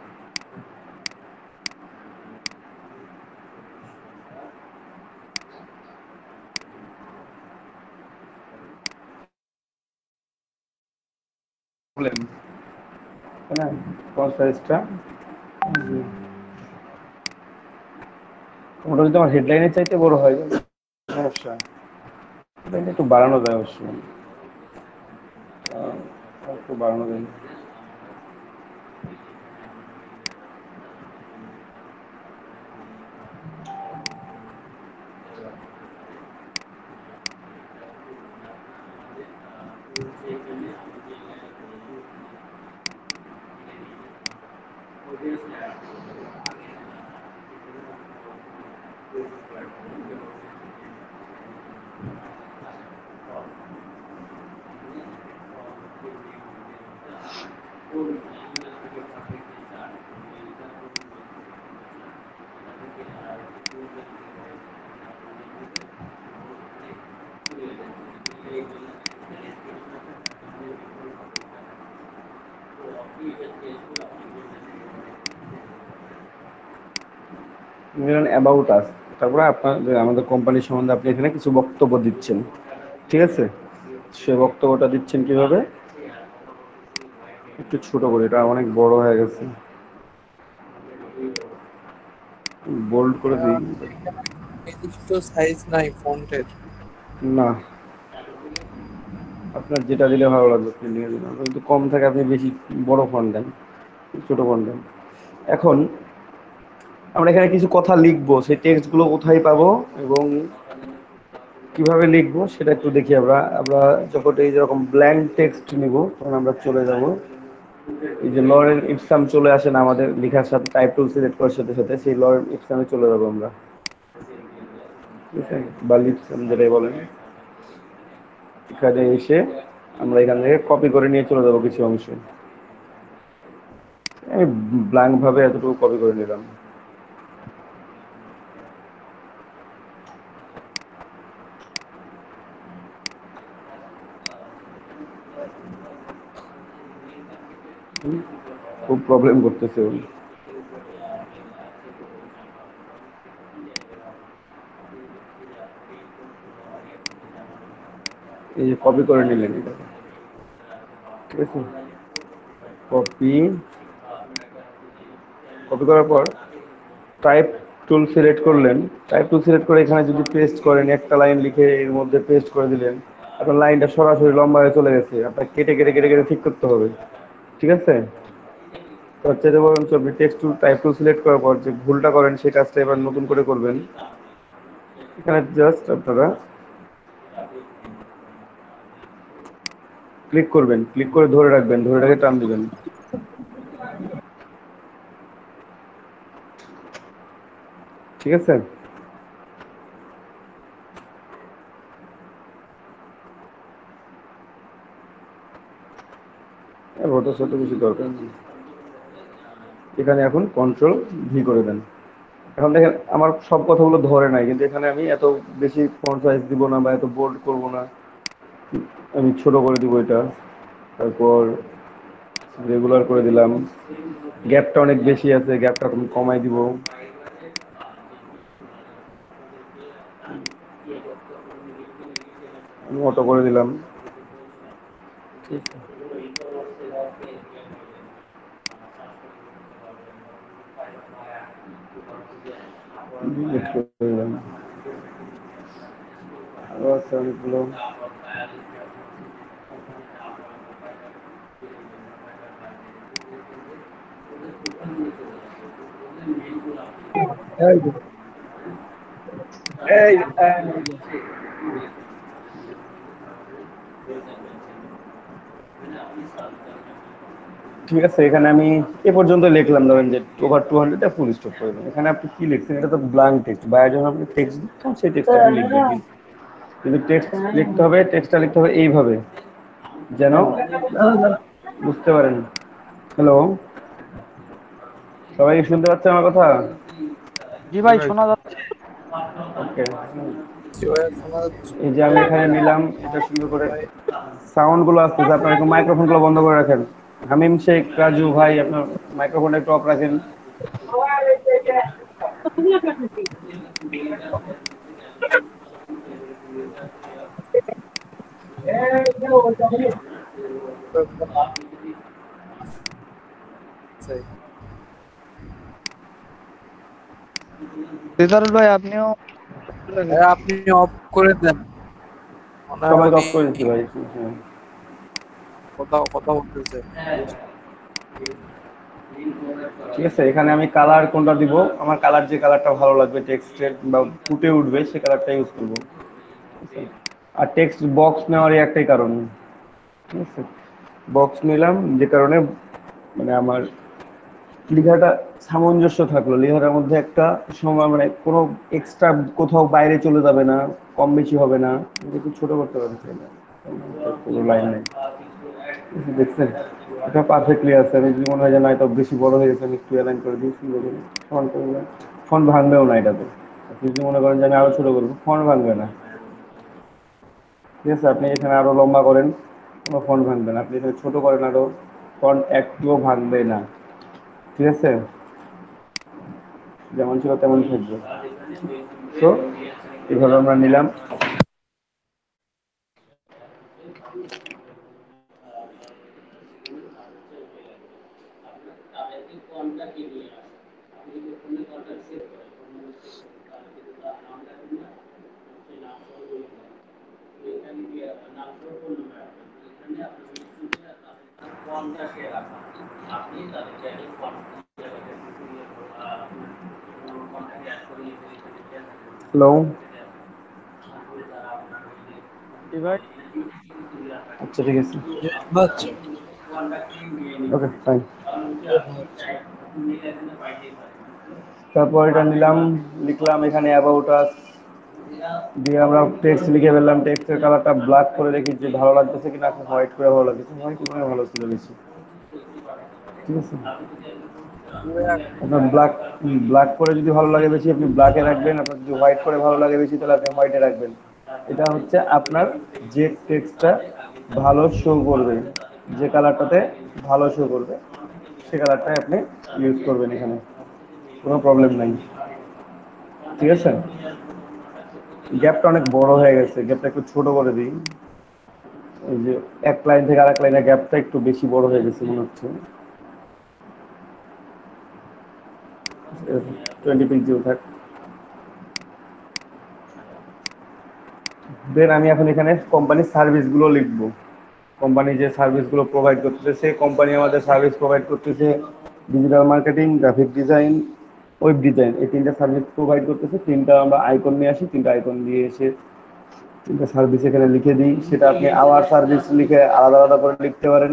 প্রবলেম, তাই না? ফন্ট সাইজটা মোটামুটি তোমার হেডলাইনের চাইতে বড় হয়, সমস্যা এটা একটু বাড়ানো যায় অবশ্য, একটু বাড়ানো যায়। অ্যাবাউট আস, তারপরে আপনার আমাদের কোম্পানির সম্বন্ধে আপনি এখানে কিছু বক্তব্য দিচ্ছেন, ঠিক আছে। সে বক্তব্যটা দিচ্ছেন কিভাবে, একটু ছোট করে, এটা অনেক বড় হয়ে গেছে, বোল্ড করে দিই। নির্দিষ্ট সাইজ নাই ফন্টের। না, আপনার যেটা দিলে ভালো লাগবে প্রিন্টিং এর জন্য, কিন্তু কম থাকে আপনি বেশি বড় ফন্ট দেন, ছোট ফন্ট দেন। এখন আমরা এখানে কিছু কথা লিখবো, সেই টেক্সটগুলো কোথায় পাবো এবং কিভাবে লিখবো সেটা একটু দেখি। আমরা যখন এই যেরকম ব্ল্যাঙ্ক টেক্সট নিব, তখন আমরা চলে যাব, এই যে লরেন ইপসাম চলে আসে না আমাদের লেখার সাথে, টাইপ টুল সিলেক্ট করার সাথে সাথে সেই লরেন ইপসামে চলে যাবো আমরা, ঠিক আছে, বা লিপসাম যেটাই বলেন। এখানে এসে আমরা এখান থেকে কপি করে নিয়ে চলে যাবো কিছু অংশ। আমি ব্ল্যাঙ্ক ভাবে এতটুকু কপি করে নিলাম। খুব প্রবলেম করতেছে উনি। এই যে কপি করে নিলেন এটা, ঠিক আছে। কপি করার পর টাইপ টুল সিলেক্ট করলেন, টাইপ টুল সিলেক্ট করে এখানে যদি পেস্ট করেন, একটা লাইন লিখে এর মধ্যে পেস্ট করে দিলেন, আপনার লাইনটা সরাসরি লম্বা হয়ে চলে গেছে, আপনার কেটে কেটে কেটে কেটে ঠিক করতে হবে, ঠিক আছে। তো হচ্ছে যে বরঞ্চ আপনি text tool type tool select করার পর যে ভুলটা করেন সেই কাজটা এবার নতুন করে করবেন। এখানে জাস্ট আপনারা ক্লিক করবেন, ক্লিক করে ধরে রাখবেন, ধরে রেখে টান দিবেন। ঠিক আছে? ওটা ছোট বেশি দরকার নেই। এখানে এখন কন্ট্রোল ভি করে দেন। এখন দেখেন আমার সব কথাগুলো ধরে নাই, কিন্তু এখানে আমি এত বেশি ফন্ট সাইজ দিব না বা এত বোল্ড করব না, আমি ছোট করে দিব এটা। তারপর রেগুলার করে দিলাম। গ্যাপটা অনেক বেশি আছে, গ্যাপটা কমাই দিব। আমি অটো করে দিলাম। ঠিক আছে। delete করে দিলাম। আরো আছে অনেকগুলো। এই যে, এই ঠিক আছে, এখানে আমি এ পর্যন্ত লিখলাম, ধরেন যে ওভার 200 ফুল স্টপ করে দেবেন। এখানে আপনি কি লিখছেন, এটা তো ব্ল্যাঙ্ক টেক্সট, বাইরে যখন আপনি টেক্সট দিচ্ছেন সেই টেক্সট আপনি লিখবেন। কিন্তু টেক্সট লিখতে হবে, টেক্সটটা লিখতে হবে এইভাবে যেন বুঝতে পারেন। হ্যালো, সবাই কি শুনতে পাচ্ছে আমার কথা? জি ভাই শোনা যাচ্ছে। ওকে। জি ভাইয়া শোনা যাচ্ছে। এই যে আমি এখানে নিলাম, এটা সুন্দর করে সাউন্ড গুলো আসতেছে, আপনার একটু মাইক্রোফোন গুলো বন্ধ করে রাখেন। হামিম শেখ, রাজু ভাই, আপনার মাইক্রোফোনটা একটু অফ রাখেন। দিদারুল ভাই আপনিও ভাইয়া আপনি অফ করে দেন, মনে হয় সবাই উনি অফ করে দিচ্ছি ভাই। হ্যাঁ। কথা কথা বলতেছে। ঠিক আছে, এখানে আমি কালার কোনটা দিব, আমার কালার যে কালারটা ভালো লাগবে টেক্সটের বা ফুটে উঠবে সে কালারটা ইউজ করব। আর টেক্সট বক্স নেওয়ারই একটাই কারণ, ঠিক আছে, বক্স নিলাম যে কারণে মানে আমার লেখাটা সামঞ্জস্য থাকলো, লেখাটার মধ্যে একটা সময় মানে কোনো এক্সট্রা কোথাও বাইরে চলে যাবে না, কম বেশি হবে না। একটু ছোট করতে পারছি না, কোনো লাইন নেই। দেখছেন এটা পারফেক্টলি আছে। আমি যদি মনে হয় যে না এটা বেশি বড় হয়ে গেছে, আমি একটু অ্যালাইন করে দিই, সুন্দর করে ফন্ট করে দিলাম। ফন্ট ভাঙবেও না এটাতে। আপনি যদি মনে করেন যে আমি আরো ছোট করবো, ফন্ট ভাঙবে না। ঠিক আছে, আপনি এখানে আরো লম্বা করেন, কোনো ফন্ট ভাঙবে না। আপনি এখানে ছোট করেন আরো, ফন্ট একটুও ভাঙবে না। ঠিক আছে, যেমন ছিল তেমন থাকবে। তো এইভাবে আমরা নিলাম। হ্যালো, জি ভাই। আচ্ছা ঠিক আছে, জি শোনা যাচ্ছে। Okay fine. শোনা যাচ্ছে। তারপর এটা নিলাম, লিখলাম এখানে অ্যাবাউট আস, দিয়ে আমরা টেক্সট লিখে ফেললাম। টেক্সটের কালারটা ব্ল্যাক করে দেখি যে ভালো লাগতেছে কিনা, হোয়াইট করে ভালো লাগতেছে, হোয়াইট করে ভালো ছিল বেশি। ঠিক আছে, জি ভাইয়া আপনার ব্ল্যাক ব্ল্যাক করে যদি ভালো লাগে বেশি আপনি ব্ল্যাকে রাখবেন, আপনার যদি হোয়াইট করে ভালো লাগে বেশি তাহলে আপনি হোয়াইটে রাখবেন। এটা হচ্ছে আপনার যে টেক্সটটা ভালো শো করবে, যে কালারটাতে ভালো শো করবে সে কালারটাই আপনি ইউজ করবেন, এখানে কোনো প্রবলেম নাই। ঠিক আছে, গ্যাপটা অনেক বড় হয়ে গেছে, গ্যাপটা একটু ছোট করে দিই। এই যে এক লাইন থেকে আরেক লাইনের গ্যাপটা একটু বেশি বড় হয়ে গেছে মনে হচ্ছে। 20 পিক্সেল থাক। দেন আমি এখন এখানে কোম্পানির সার্ভিসগুলো লিখবো। কোম্পানি যে সার্ভিসগুলো প্রোভাইড করতেছে, সেই কোম্পানি আমাদের সার্ভিস প্রোভাইড করতেছে digital marketing, graphic design, web design, এই তিনটা সার্ভিস প্রোভাইড করতেছে। তিনটা আমরা আইকন নিয়ে আসি, তিনটা আইকন দিয়ে এসে তিনটা সার্ভিস এখানে লিখে দিই। সেটা আপনি আওয়ার সার্ভিস লিখে আলাদা আলাদা করে লিখতে পারেন,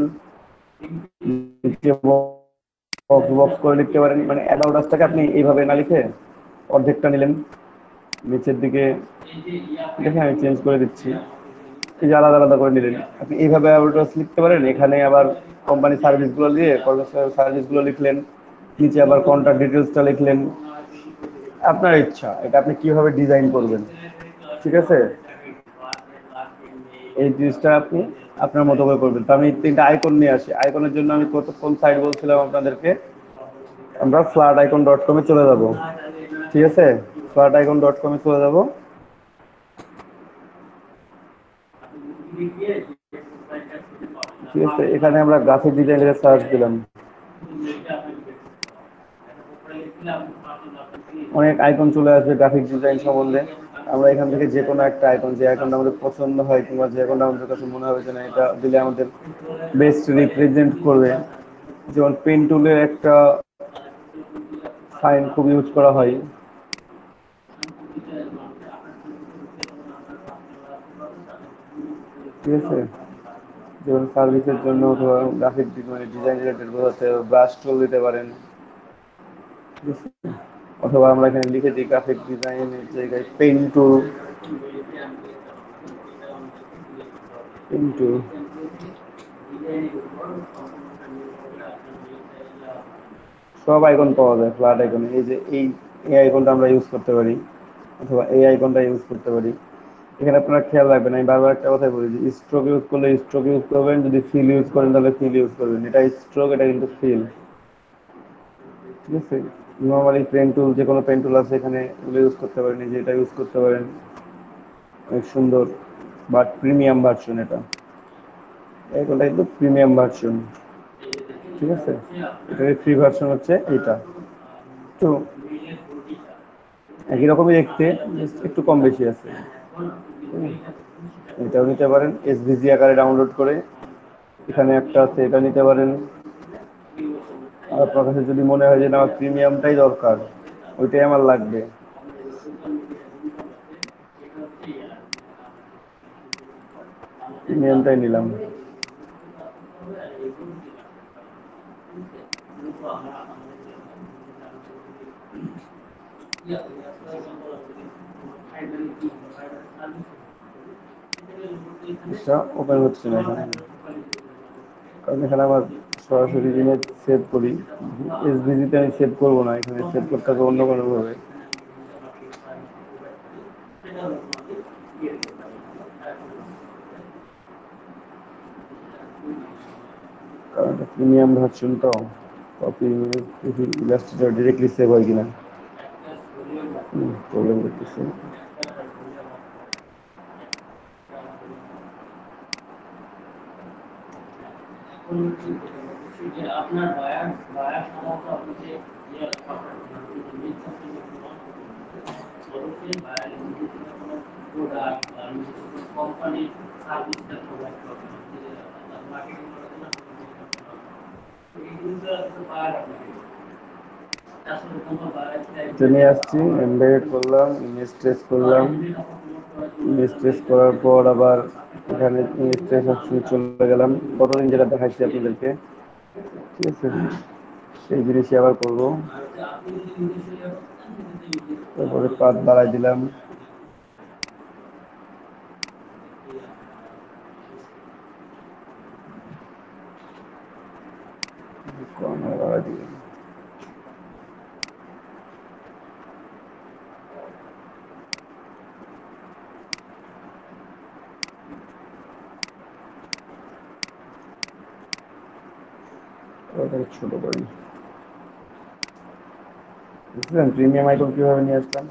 বক্স বক্স করে লিখতে পারেন। মানে অ্যাবাউট আসটাকে আপনি এইভাবে না লিখে অর্ধেকটা নিলেন, নিচের দিকে দেখে আমি চেঞ্জ করে দিচ্ছি, এই যে আলাদা আলাদা করে নিলেন। আপনি এইভাবে অ্যাবাউট আস লিখতে পারেন। এখানে আবার কোম্পানি সার্ভিসগুলো দিয়ে সার্ভিসগুলো লিখলেন, নিচে আবার কন্ট্যাক্ট ডিটেলসটা লিখলেন। আপনার ইচ্ছা, এটা আপনি কিভাবে ডিজাইন করবেন। ঠিক আছে, এই জিনিসটা আপনি আপনার মতো করে করবেন। তো আমি তিনটা আইকন নিয়ে আসি। আইকনের জন্য আমি কোন সাইট বলছিলাম আপনাদেরকে, আমরা flaticon.com এ চলে যাব। ঠিক আছে, flaticon.com এ চলে যাব। ঠিক আছে, এখানে আমরা গ্রাফিক ডিজাইনের সার্চ দিলাম, অনেক আইকন চলে আসবে গ্রাফিক ডিজাইন সম্বন্ধে। আমরা এখান থেকে যে কোনো একটা আইকন, যে আইকনটা আমাদের পছন্দ হয় কিংবা যে আইকনটা আমাদের কাছে মনে হবে যে না এটা দিলে আমাদের বেস্ট রিপ্রেজেন্ট করবে। যেমন পেন টুলের একটা সাইন খুব ইউজ করা হয়। ঠিক আছে, যেমন সার্ভিসের জন্য অথবা গ্রাফিক ডিজাইন রিলেটেড বোঝাতে ব্রাশ টুল দিতে পারেন। ঠিক আছে, অথবা আমরা এখানে লিখে দিই গ্রাফিক ডিজাইনের জায়গায় পেন টুল, পেন টুল। সব আইকন পাওয়া যায় ফ্ল্যাট আইকনে। এই যে এই আইকনটা আমরা ইউজ করতে পারি, অথবা এই আইকনটা ইউজ করতে পারি। এখানে আপনারা খেয়াল রাখবেন, আমি বারবার একটা কথাই বলি যে স্ট্রোক ইউজ করলে স্ট্রোক ইউজ করবেন, যদি ফিল ইউজ করেন তাহলে ফিল ইউজ করবেন। এটা স্ট্রোক, এটা কিন্তু ফিল। ঠিক আছে, নর্মালি পেন টুল, যে কোনো পেন টুল আছে এখানে ইউজ করতে পারেন, এই যে এটা ইউজ করতে পারেন, অনেক সুন্দর। বাট প্রিমিয়াম ভার্সন এটা, আইকনটা কিন্তু প্রিমিয়াম ভার্সন। ঠিক আছে, এটার ফ্রি ভার্সন হচ্ছে এইটা। তো একই রকমই দেখতে, একটু কম বেশি আছে। এটাও নিতে পারেন এসভিজি আকারে ডাউনলোড করে, এখানে একটা আছে, এটা নিতে পারেন। আর আপনার কাছে যদি মনে হয় যে না আমার প্রিমিয়ামটাই দরকার, ওইটাই আমার লাগবে, প্রিমিয়ামটাই নিলাম। এটা ওপেন হচ্ছে না এখানে, কারণ এখানে আমার সরাসরি ইমেজ সেভ করি। এসভিজিতে আমি সেভ করবো না, এখানে সেভ করতে হবে অন্য কোনোভাবে। কারণ এটা প্রিমিয়াম ভার্সন, তো copy image Illustrator directly save হয় কিনা প্রবলেম করতেছে। নিয়ে আসছি, এমবেডেড করলাম, ইমেজ ট্রেস করলাম। ইমেজ ট্রেস করার পর আবার এখানে ইমেজ ট্রেস অপশনে চলে গেলাম, কতদিন যেটা দেখাচ্ছি আপনাদেরকে। ঠিক আছে, সেই জিনিসই আবার করবো। তারপরে পাত বাড়াই দিলাম, বাড়াই দিলাম। ছোট করি। বুঝলেন প্রিমিয়াম আইকন কিভাবে নিয়ে আসলাম?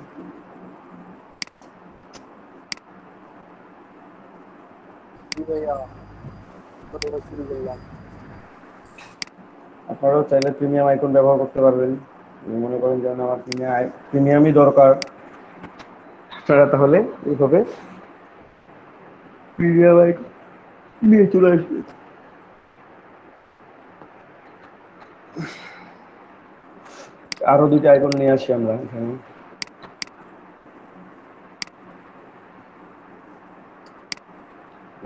আপনারাও চাইলে প্রিমিয়াম আইকন ব্যবহার করতে পারবেন। মনে করেন যেন আমার প্রিমিয়ামই দরকার, আপনারা তাহলে এইভাবে প্রিমিয়াম আইকন নিয়ে চলে আসবে। আরো দুইটা আইকন নিয়ে আসি আমরা এখানে।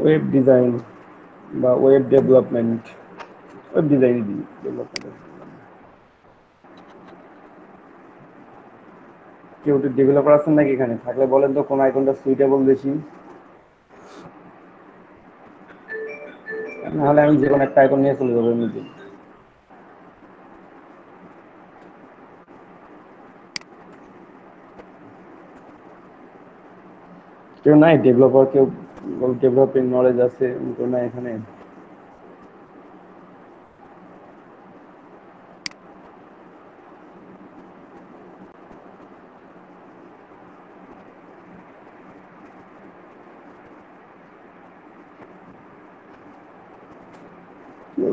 ওয়েব ডিজাইন বা ওয়েব ডেভেলপমেন্ট, ওয়েব ডিজাইন দিই ডেভেলপমেন্ট। কেউ তো ডেভেলপার আছেন নাকি এখানে? থাকলে বলেন তো কোন আইকনটা সুইটেবল বেশি, নাহলে আমি যে কোনো একটা আইকন নিয়ে চলে যাবো এমনিতে। কেউ নাই ডেভেলপার? কেউ ডেভেলপিং নলেজ আছে কেউ নাই এখানে?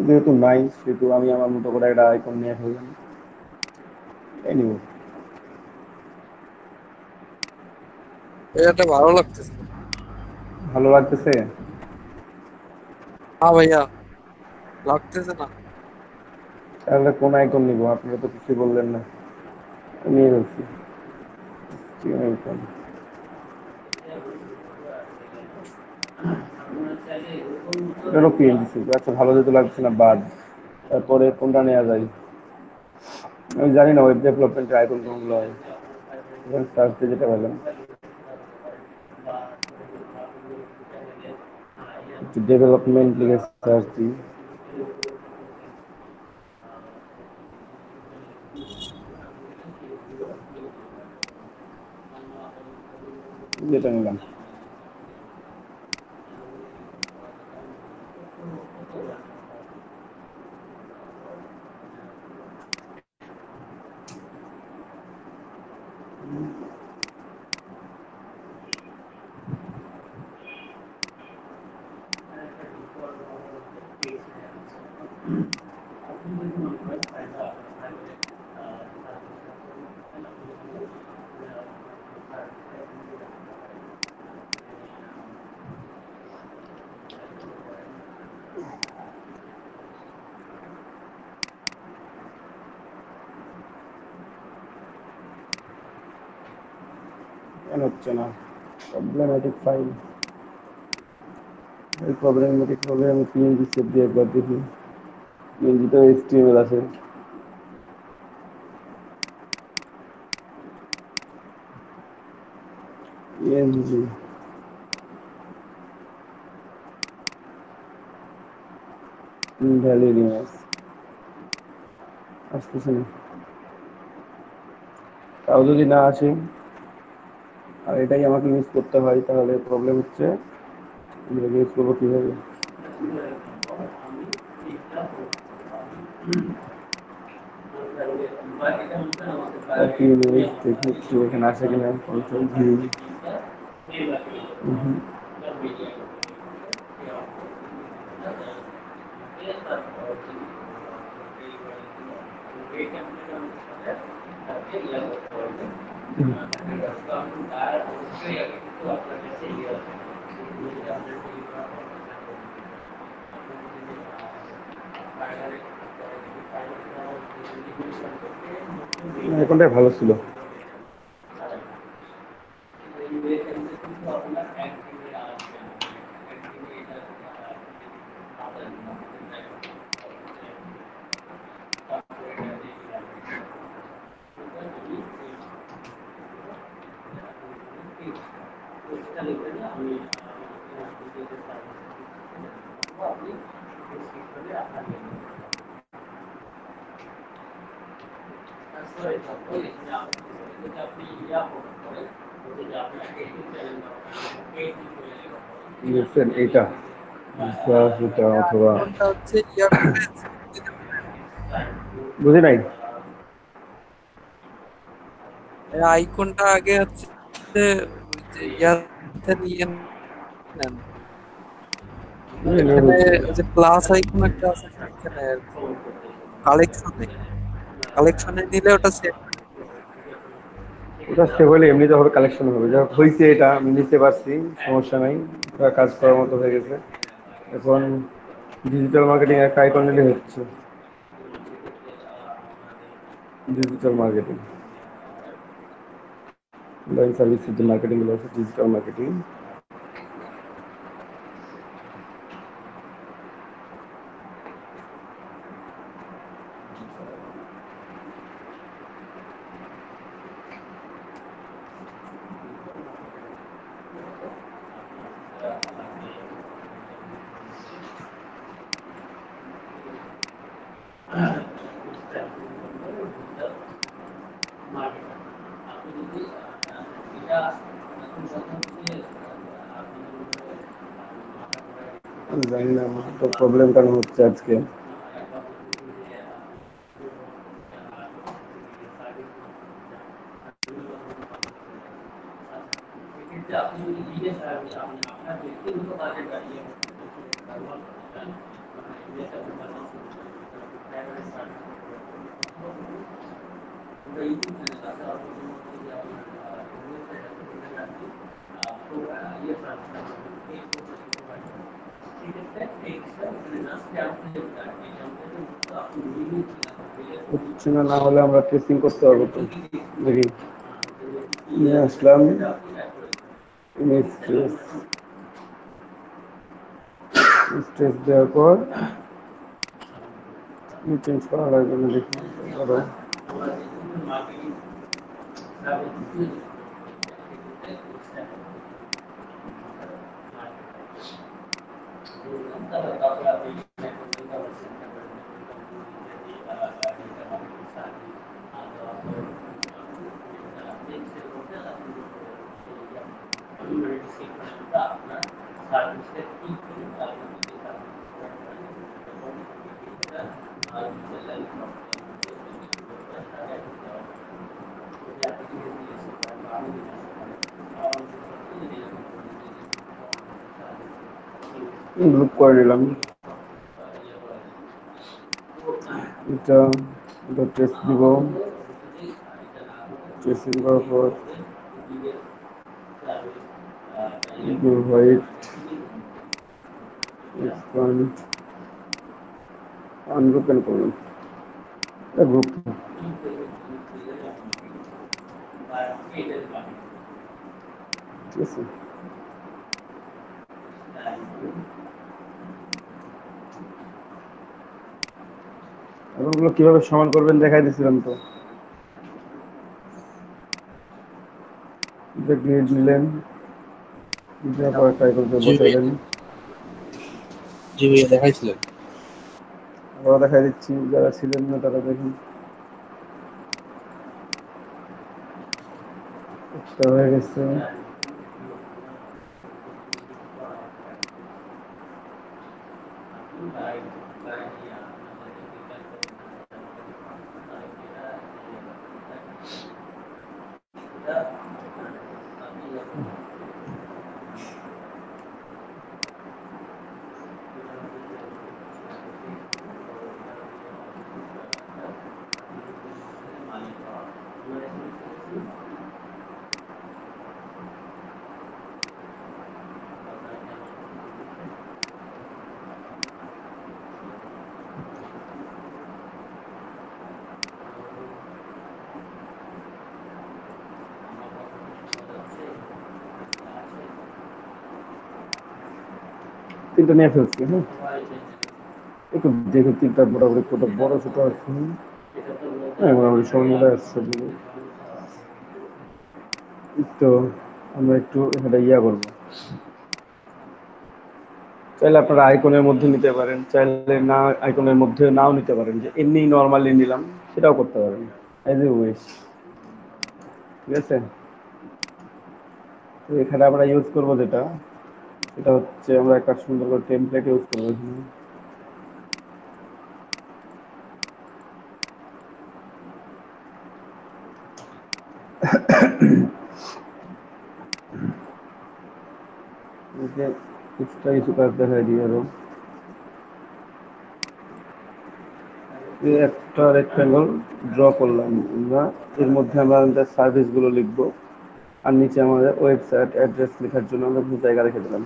যেহেতু নাই সেহেতু আমি আমার মতো করে একটা আইকন নিয়ে ফেললাম। এনিওয়ে, এটা ভালো লাগতেছে। ভালো লাগতেছে? হ্যাঁ ভাইয়া, লাগতেছে না? তাহলে কোন আইকন নিব? আপনারা তো কিছু বললেন না। নিয়ে ফেলছি আইকন। এটারও পিএনজি। আচ্ছা, ভালো যেহেতু লাগছে না বাদ। তারপরে কোনটা নেওয়া যায়? আমি জানি না ওয়েব ডেভেলপমেন্টের আইকন কোনগুলো হয়। সার্চ দিয়ে যেটা পেলাম, ডেভেলপমেন্ট লিখে সার্চ দিই। যেটা নিলাম। কেন হচ্ছে না? Problematic file. এই প্রবলেমেটিক হলে আমি পিএনজি সেভ দিয়ে একবার দেখি। পিএনজি তো এইচটিএমএল আছে। পিএনজি ইনভ্যালিড ইমেজ আসতেছে না। তাও যদি না আসে আর এটাই আমাকে ইউজ করতে হয়, তাহলে প্রবলেম হচ্ছে। ইউজ করবো কিভাবে? এখানে আসে কিনা? Control V. এখনটাই ভালো ছিল। বুঝছেন এইটা এটা অথবা আইকনটা হচ্ছে ইয়া করে বুঝি নাই। আইকনটা আগে হচ্ছে ওই যে ইয়াতে নিয়ে নেন। এখানে ওই যে প্লাস আইকন একটা আছে না, এখানে কালেকশনে নিলে ওটা সেভ। ওটা সেভ হলে এমনিতে হবে, কালেকশন হবে। যা হয়েছে এটা আমি নিতে পারছি, সমস্যা নাই। ওটা কাজ করার মতো হয়ে গেছে। এখন ডিজিটাল মার্কেটিং একটা আইকন নিলে হচ্ছে। ডিজিটাল মার্কেটিং, অনলাইন সার্ভিসের যে মার্কেটিং গুলো আছে, ডিজিটাল মার্কেটিং। আমি জানি না আমার তো প্রবলেম কেন হচ্ছে আজকে। হচ্ছে না, না হলে আমরা টেস্টিং করতে পারবো তো। দেখি নিয়ে আসলাম ইমেজ ট্রেস, স্ট্রেস দেওয়ার পর চেঞ্জ করা লাগবে না। দেখি আরো গ্রুপ করে নিলাম। এটা টেস্ট দিব, টেস্টিং করার পর হোয়াইট এক্সপ্যান্ড আনগ্রুপ কেন করলাম, গ্রুপ ঠিক আছে। ওগুলো কিভাবে সমান করবেন দেখাই দিয়েছিলাম তো। গ্রেড নিলেন, তারপর ট্রাই করতে বসাইলেন। জি ভাইয়া দেখাইছিলেন। আবার দেখাই দিচ্ছি, যারা ছিলেন না তারা দেখুন। একটা হয়ে গেছে। তিনটা নিয়ে ফেলছি। হ্যাঁ, একটু দেখো তিনটা মোটামুটি কত বড় ছোট আছে। হ্যাঁ, মোটামুটি সব মিলে আসছে। তো আমরা একটু এখানে ইয়া করবো। চাইলে আপনারা আইকনের মধ্যে নিতে পারেন, চাইলে না আইকনের মধ্যে নাও নিতে পারেন, যে এমনি নর্মালি নিলাম সেটাও করতে পারেন, এজ এ উইশ। ঠিক আছে। তো এখানে আমরা ইউজ করব যেটা, সেটা হচ্ছে আমরা একটা সুন্দর করে টেমপ্লেট ইউজ করবো এখানে। এক্সট্রা কিছু কাজ দেখাই দিই আরো। একটা রেক্ট্যাঙ্গল ড্র করলাম আমরা, এর মধ্যে আমরা আমাদের সার্ভিস গুলো লিখবো, আর নিচে আমাদের ওয়েবসাইট অ্যাড্রেস লেখার জন্য আমরা কিছু জায়গা রেখে দিলাম।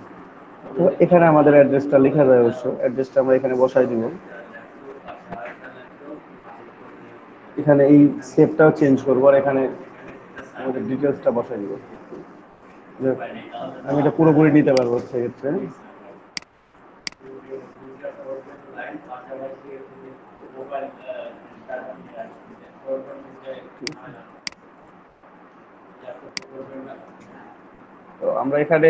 তো এখানে আমাদের অ্যাড্রেসটা লেখা যায়, অবশ্য অ্যাড্রেসটা আমরা এখানে বসাই দিব। এখানে এই শেপটাও চেঞ্জ করবো আর এখানে আমাদের ডিটেলসটা বসাই দিব। আমি এটা পুরোপুরি নিতে পারবো সেক্ষেত্রে। তো আমরা এখানে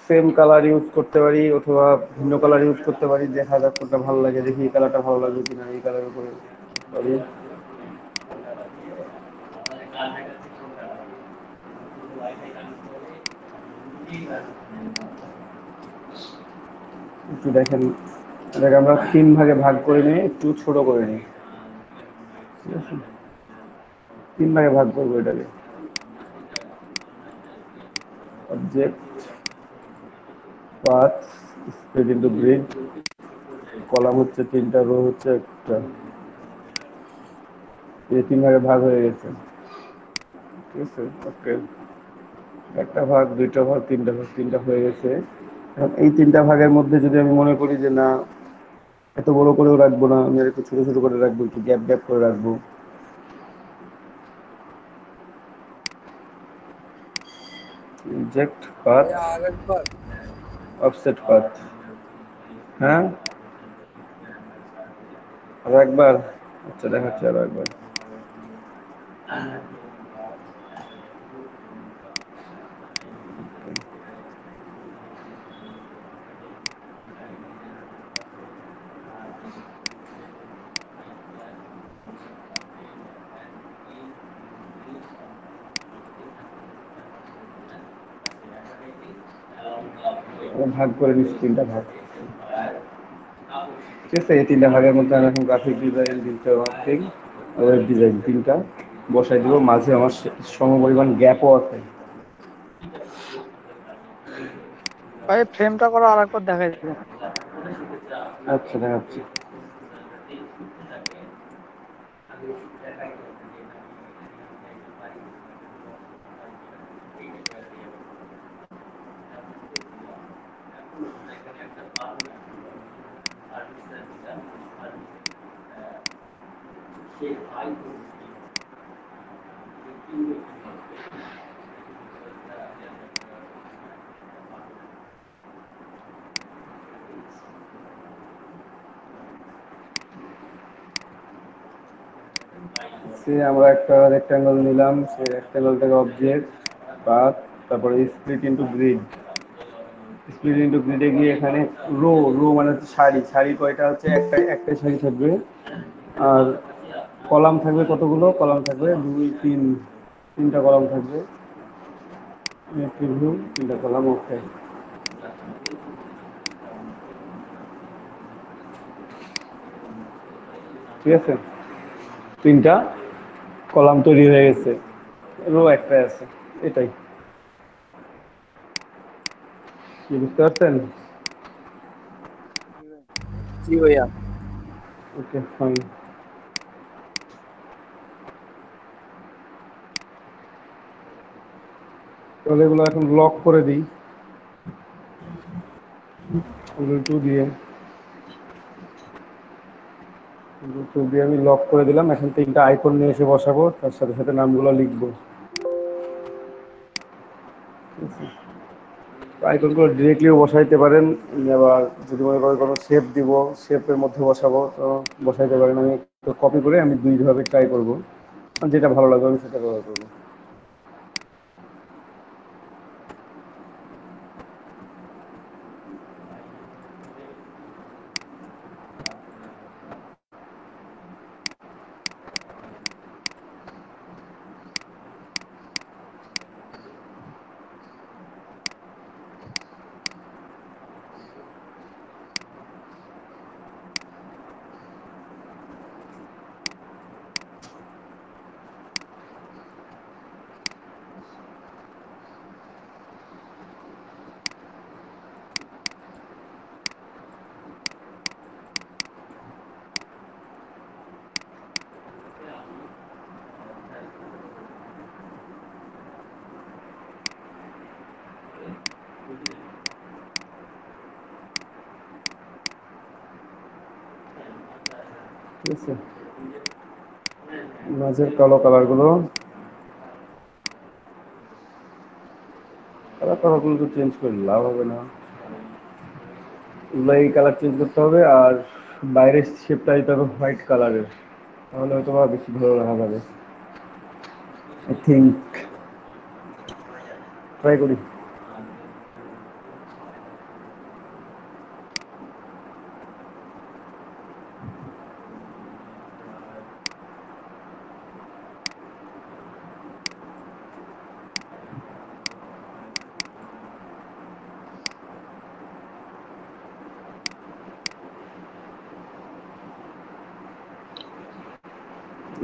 সেম কালার ইউজ করতে পারি অথবা ভিন্ন কালার ইউজ করতে পারি, দেখা যাক কোনটা ভালো লাগে, দেখি এই কালারটা ভালো লাগবে কিনা, এই কালারের উপরে পারি। একটু দেখেন, এটাকে আমরা 3 ভাগে ভাগ করে নিয়ে একটু ছোট করে নিই, ঠিক আছে? 3 ভাগে ভাগ করবো এটাকে। Object, path, split into grid, column হচ্ছে 3টা, রো হচ্ছে 1টা। এই 3 ভাগে ভাগ হয়ে গেছে, ঠিক আছে? ওকে, 1টা ভাগ, 2টা ভাগ, 3টা ভাগ, 3টা হয়ে গেছে। এখন এই 3টা ভাগের মধ্যে যদি আমি মনে করি যে না এত বড় করেও রাখবো না, আমি আর একটু ছোট ছোট করে রাখবো, একটু গ্যাপ গ্যাপ করে রাখবো। ইনজেক্ট পাথ, ভাইয়া আরেকবার। Offset path. হ্যাঁ, আরো একবার। আচ্ছা, দেখাচ্ছি আরো একবার। ভাগ করে নিচ্ছি 3টা ভাগ, ঠিক আছে? এই 3টা ভাগের মধ্যে আমি এখন graphic design, digital marketing, web design 3টা বসাই দিব। মাঝে আমার সমপরিমাণ গ্যাপও আছে। ভাই ফ্রেমটা করা আরেকবার দেখাই দিবেন। আচ্ছা, দেখাচ্ছি। সে আমরা একটা রেক্ট্যাঙ্গেল নিলাম, সেই রেক্ট্যাঙ্গেলটাকে অবজেক্ট, পাথ, তারপরে split into grid. Split into গ্রিডে গিয়ে এখানে রো, রো মানে হচ্ছে সারি, সারি কয়টা হচ্ছে একটাই সারি থাকবে। আর কলাম থাকবে কতগুলো? কলাম থাকবে 2, 3, 3টা কলাম থাকবে। প্রিভিউ, 3টা কলাম, ওকে। ঠিক আছে, 3টা কলাম তৈরি হয়ে গেছে, রো একটাই আছে, এটাই। কি বুঝতে পারছেন? জি ভাইয়া। ওকে, ফাইন। তাহলে এগুলো এখন লক করে দিই Ctrl+2 দিয়ে। Ctrl+2 দিয়ে আমি লক করে দিলাম। এখন 3টা আইকন নিয়ে এসে বসাবো, তার সাথে সাথে নামগুলো লিখবো। আইকনগুলো ডিরেক্টলিও বসাইতে পারেন, আবার যদি মনে করেন কোনো শেপ দিব, শেপের মধ্যে বসাবো, তো বসাইতে পারেন। আমি কপি করে আমি 2ভাবে ট্রাই করবো, যেটা ভালো লাগবে আমি সেটা ব্যবহার করবো। ঠিক আছে, মাঝের কালো কালারগুলো কালারগুলো তো চেঞ্জ করে লাভ হবে না, এগুলো এই কালার চেঞ্জ করতে হবে। আর বাইরের শেপটা দিতে হবে হোয়াইট কালারের, তাহলে হয়তো বা বেশি ভালো দেখা যাবে। আই থিঙ্ক ট্রাই করি।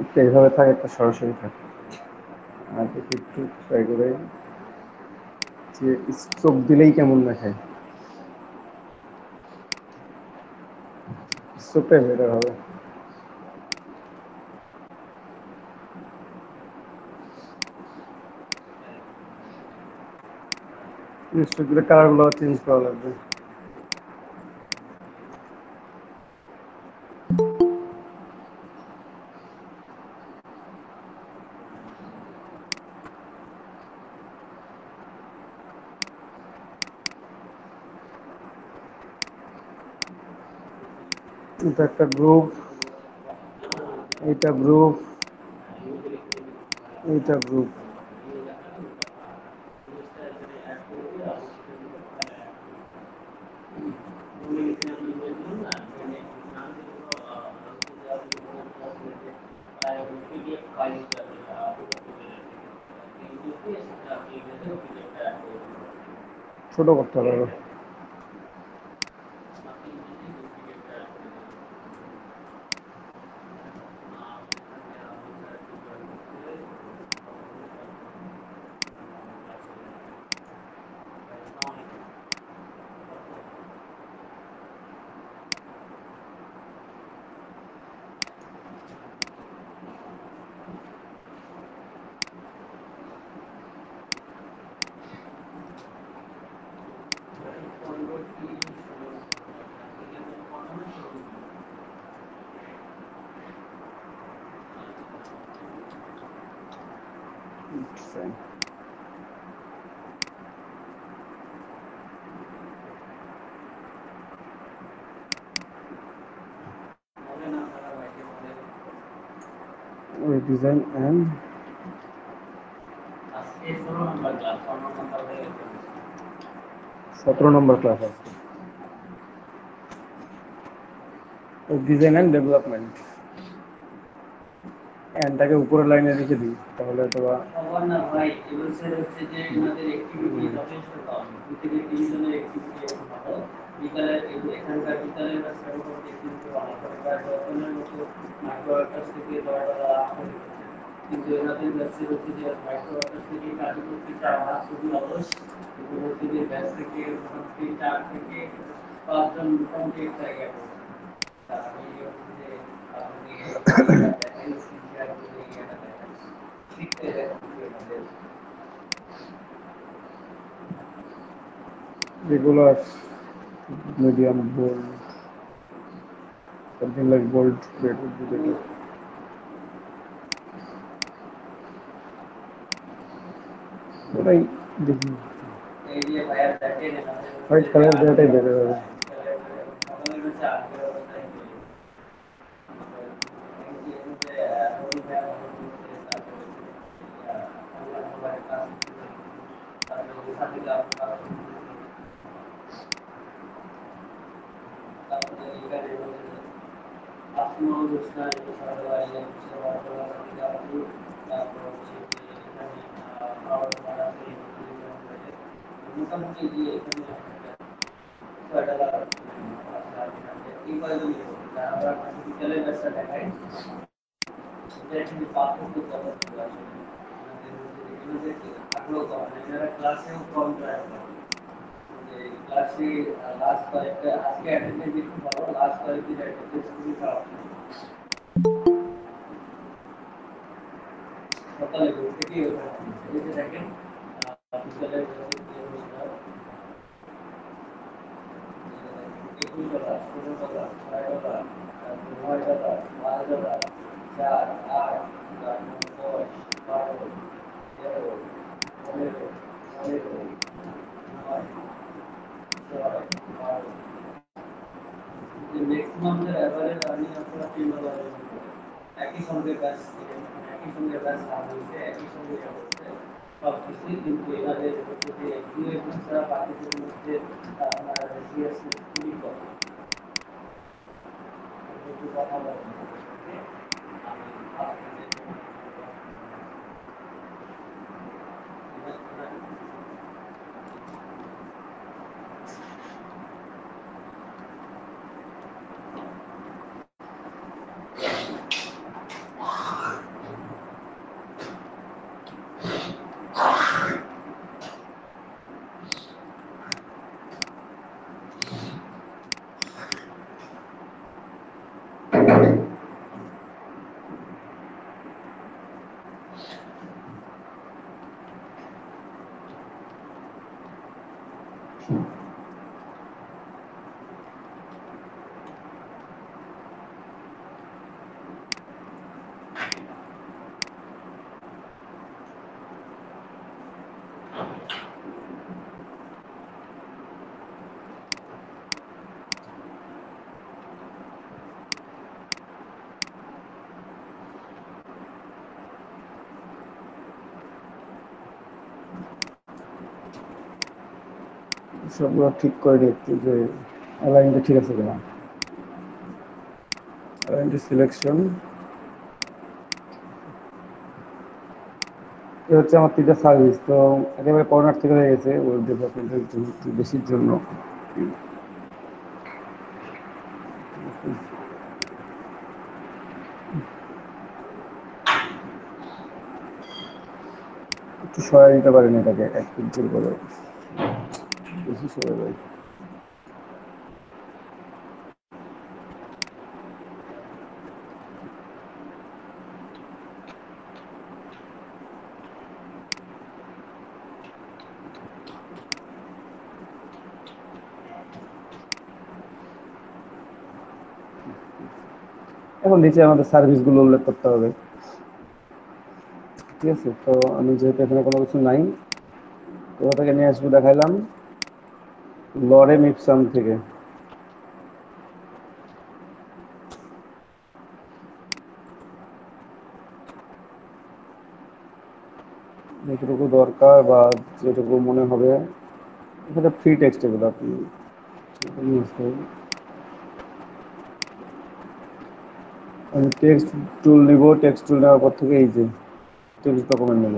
একটা এইভাবে থাকে, একটা সরাসরি থাকে। আর দেখি একটু ট্রাই করে যে স্ট্রোক দিলেই কেমন দেখায়, স্ট্রোকটাই বেটার হবে। স্ট্রোক দিলে কালারগুলো চেঞ্জ করা লাগবে। এটা একটা গ্রুপ, এইটা গ্রুপ, এইটা গ্রুপ। ছোট করতে হবে আরো। Fine. Design and 17 number class আছে। ডিজাইন অ্যান্ড ডেভেলপমেন্ট, এন্ডটাকে উপরের লাইনে রেখে দিই, তাহলে তো কিন্তু এনাদের ব্যবসা হচ্ছে যে মাইক্রোওয়ার্কার থেকে কাজ করতে চায় না, খুবই অলস। মোটামুটি ব্যাচ থেকে মোটামুটি 4 থেকে 5 জন মোটামুটি এক জায়গায় আমি হচ্ছে যে আপনি শিখতে regular medium bold, something like bold red would be better. ওটাই দেখি, হোয়াইট কালার দেওয়াটাই বেটার হবে। মোটামুটি যে এখানে আমরা বিদ্যালয়ের ব্যবসা দেখাই, এটা কিন্তু পার্থক্য আগ্রহ করে এনারা ক্লাসেও কম যায়, ক্লাসে লাস্ট কয়েকটা আজকে অ্যাটেন্ডেন্স একটু ভালো, লাস্ট কয়েকদিন অ্যাটেন্ডেন্স খুবই খারাপ। সকালে ঘুম থেকেই ওঠা এই যে দেখেন বিদ্যালয়ের $21, $16, $9, $9, $5, 4, 8, 10, 12, 13, 15, ম্যাক্সিমাম যে এভারেজ আর্নিং আপনারা $3 একই সঙ্গে ব্যাচ থেকে একই সঙ্গে ব্যাচ লাভ হয়েছে একই সঙ্গে হচ্ছে সব কিছুই কিন্তু এনাদের যে ইউএসএস ছাড়া বাকিদের মধ্যে আপনার সিএসএস খুবই কম একটু কথা বলেন আমি আপনাদের সবগুলো ঠিক করে দেখছি যে অ্যালাইনটা ঠিক আছে কিনা। অ্যালাইনটা সিলেকশন এ হচ্ছে আমার 3টা সার্ভিস, তো একেবারে কর্নার থেকে হয়ে গেছে ওয়েব ডেভেলপমেন্টের জন্য বেশির জন্য। একটু সহায় দিতে পারেন এটাকে 1 মিনিটের করে বেশি সরে যায়। এখন নিচে আমাদের সার্ভিসগুলো উল্লেখ করতে হবে, ঠিক আছে। তো আমি যেহেতু এখানে কোনো কিছু নাই, কোথা থেকে নিয়ে আসবো দেখাইলাম, লরেম ইপসাম থেকে। যেটুকু দরকার বা যেটুকু মনে হবে, এখানে ফ্রি টেক্সট এগুলো আপনি ইউজ করুন। আমি টেক্সট টুল নিব, টেক্সট টুল নেওয়ার পর থেকে এই যে টেক্সট ডকুমেন্ট নেব।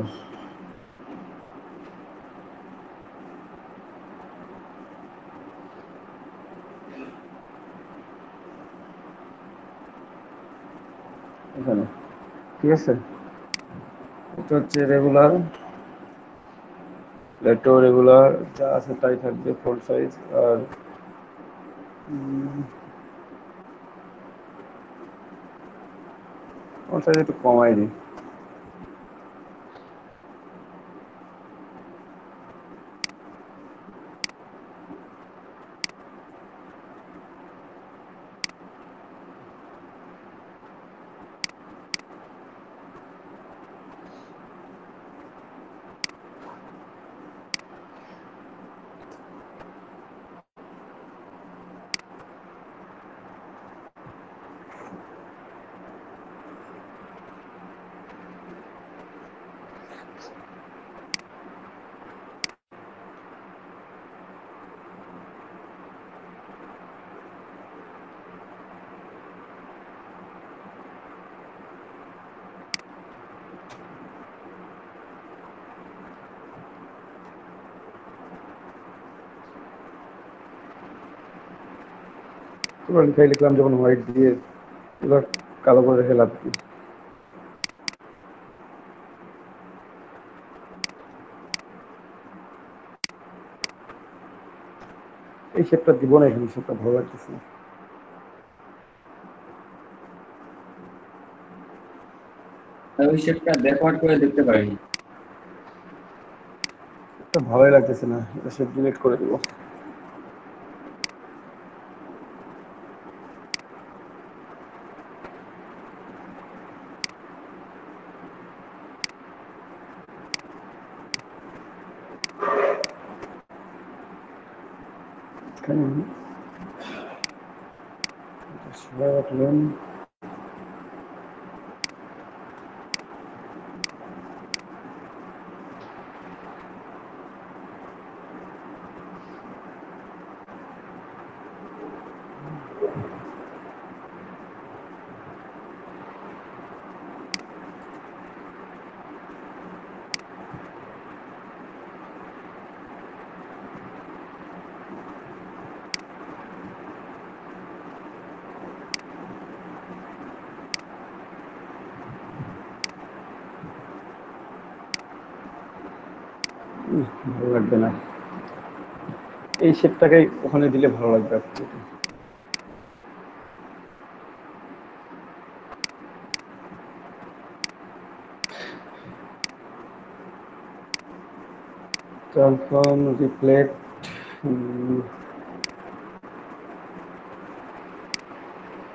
এখানে ঠিক আছে, এটা হচ্ছে রেগুলার, লেটো রেগুলার যা আছে তাই থাকবে, ফন্ট সাইজ। আর ফন্ট সাইজ একটু কমাই দিই। লিখাই লিখলাম যখন হোয়াইট দিয়ে, এবার কালো করে রেখে লাভ কি। এই শেপটা দিব না, এখানে শেপটা ভালো লাগতেছে। ওই শেপটা ব্যাকওয়ার্ড করে দেখতে পারিনি। এটা ভালোই লাগতেছে না, এটা শেপ ডিলিট করে দিব। রাখলেন। ভালো লাগবে না, এই শেপটাকেই ওখানে দিলে ভালো লাগবে আপনি। Transform reflect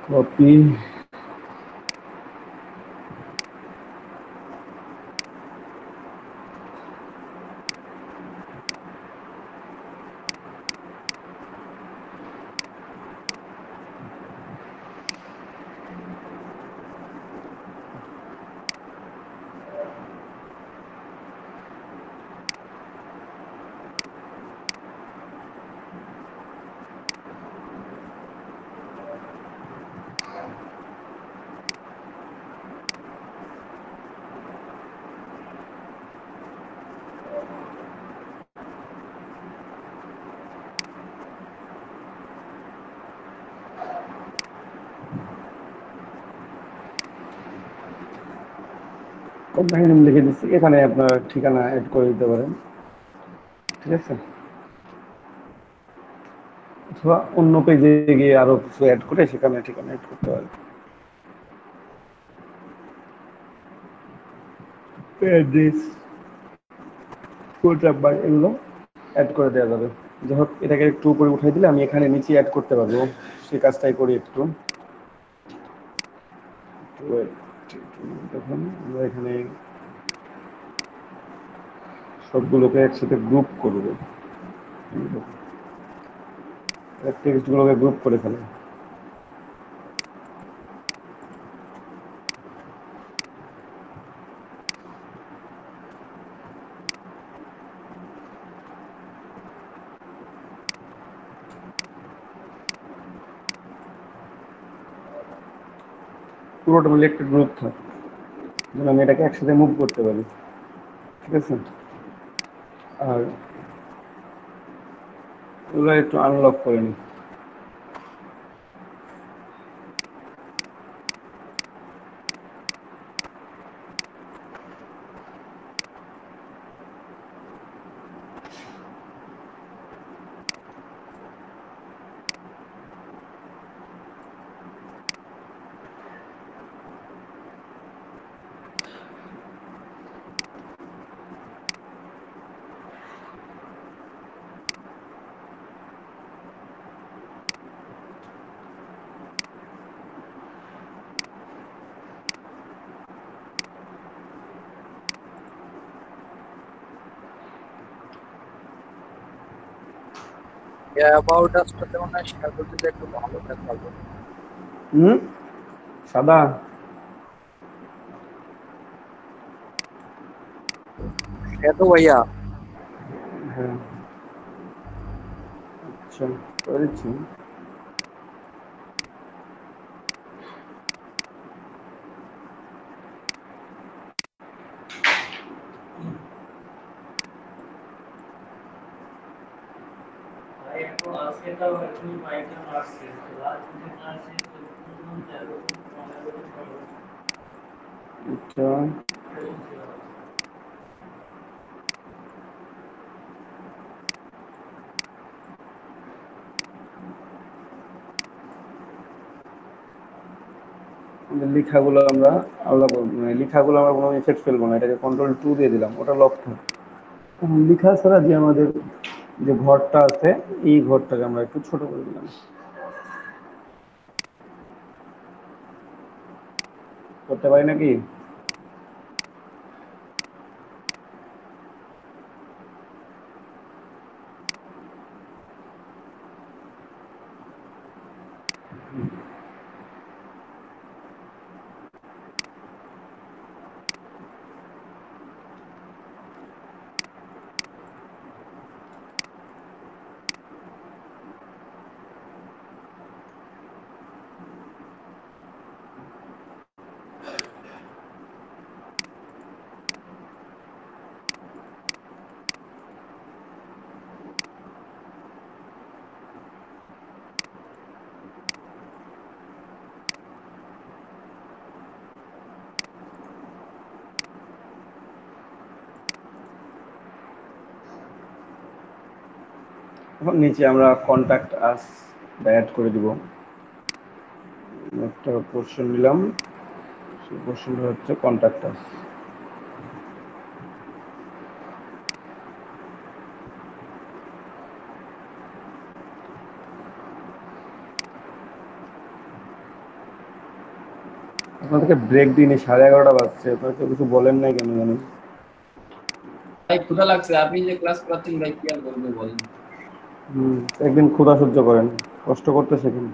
copy company name লিখে দিচ্ছি, এখানে আপনার ঠিকানা অ্যাড করে দিতে পারেন, ঠিক আছে? অথবা অন্য পেজে গিয়ে আরো কিছু অ্যাড করে সেখানে ঠিকানা অ্যাড করতে পারেন। অ্যাড্রেস, ফোন নাম্বার এগুলো অ্যাড করে দেওয়া যাবে। যাই হোক, এটাকে একটু উপরে উঠাই দিলে আমি এখানে নিচে অ্যাড করতে পারবো, সেই কাজটাই করি একটু। দেখুন আমরা এখানে সবগুলোকে একসাথে গ্রুপ করব, টেক্সটগুলোকে গ্রুপ করে ফেলে। পুরোটা মিলে একটা গ্রুপ থাকে, যেন আমি এটাকে একসাথে মুভ করতে পারি, ঠিক আছে? আর এগুলো একটু আনলক করে নিই। অ্যাবাউট আসটাতে মনে হয় শেয়ার করতে যে একটু ভালো দেখাবো। সাদা সে তো ভাইয়া হ্যাঁ, আচ্ছা করে দিচ্ছি। ভাই এখন আজকেটাও একটু পাইকার আসছে, তো লাস্ট দিন আসছে তো কোন 13 15 ষোলো আচ্ছা, এরকম ছিল। লেখাগুলো আমরা আলাদা করবো, মানে লেখাগুলো আমরা কোনো ইফেক্ট ফেলবো না, এটাকে Ctrl+2 দিয়ে দিলাম, ওটা লক থাকবে। লেখা ছাড়া যে আমাদের যে ঘরটা আছে, এই ঘরটাকে আমরা একটু ছোট করে দিলাম, করতে পারি নাকি? এখন নিচে আমরা কন্ট্যাক্ট আস অ্যাড করে দিব। একটা পোর্শন নিলাম, সেই পোর্শনটা হচ্ছে কন্ট্যাক্ট আস। আপনাদেরকে ব্রেক দিনে 11:30 বাজছে, আপনারা কেউ কিছু বলেন নাই কেন জানি? ভাই ক্ষুধা লাগছে, আপনি যে ক্লাস করাচ্ছেন ভাই কি আর বলবো বলেন। একদিন ক্ষুধা সহ্য করেন, কষ্ট করতে শেখেন।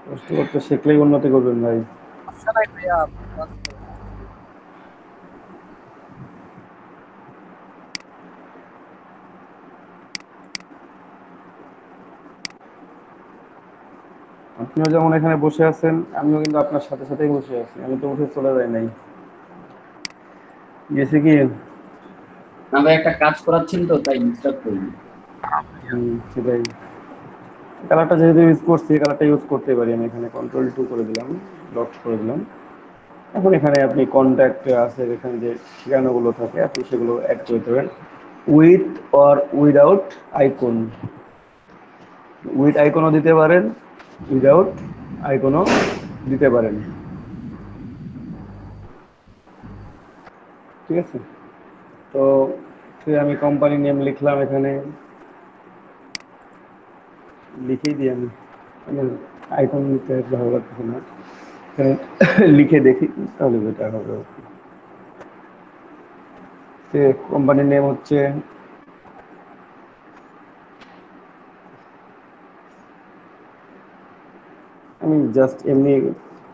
কষ্ট করতে শিখলেই উন্নতি করবেন ভাই। সমস্যা নাই ভাইয়া। আপনিও যেমন এখানে বসে আছেন, আমিও কিন্তু আপনার সাথে সাথেই বসে আছি, আমি তো উঠে চলে যাই নাই। গেছে কি? না ভাই একটা কাজ করাচ্ছেন তো তাই ডিস্টার্ব করিনি। সেটাই। কালারটা যেহেতু ইউজ করছি, কালারটা ইউজ করতে পারি আমি। এখানে কন্ট্রোল 2 করে দিলাম, লক করে দিলাম। এখন এখানে আপনি কন্ট্যাক্টে আছে, এখানে যে ঠিকানাগুলো থাকে আপনি সেগুলো অ্যাড করে দেবেন, with or without icon. With আইকনও দিতে পারেন, উইদাউট আইকনও দিতে পারেন। ঠিক আছে? তো আমি কোম্পানি নেম লিখলাম, এখানে লিখেই দিই আমি। আইকন নিতে ভালো লাগছে না, লিখে দেখি তাহলে বেটার হবে। কোম্পানির নেম হচ্ছে, আমি জাস্ট এমনি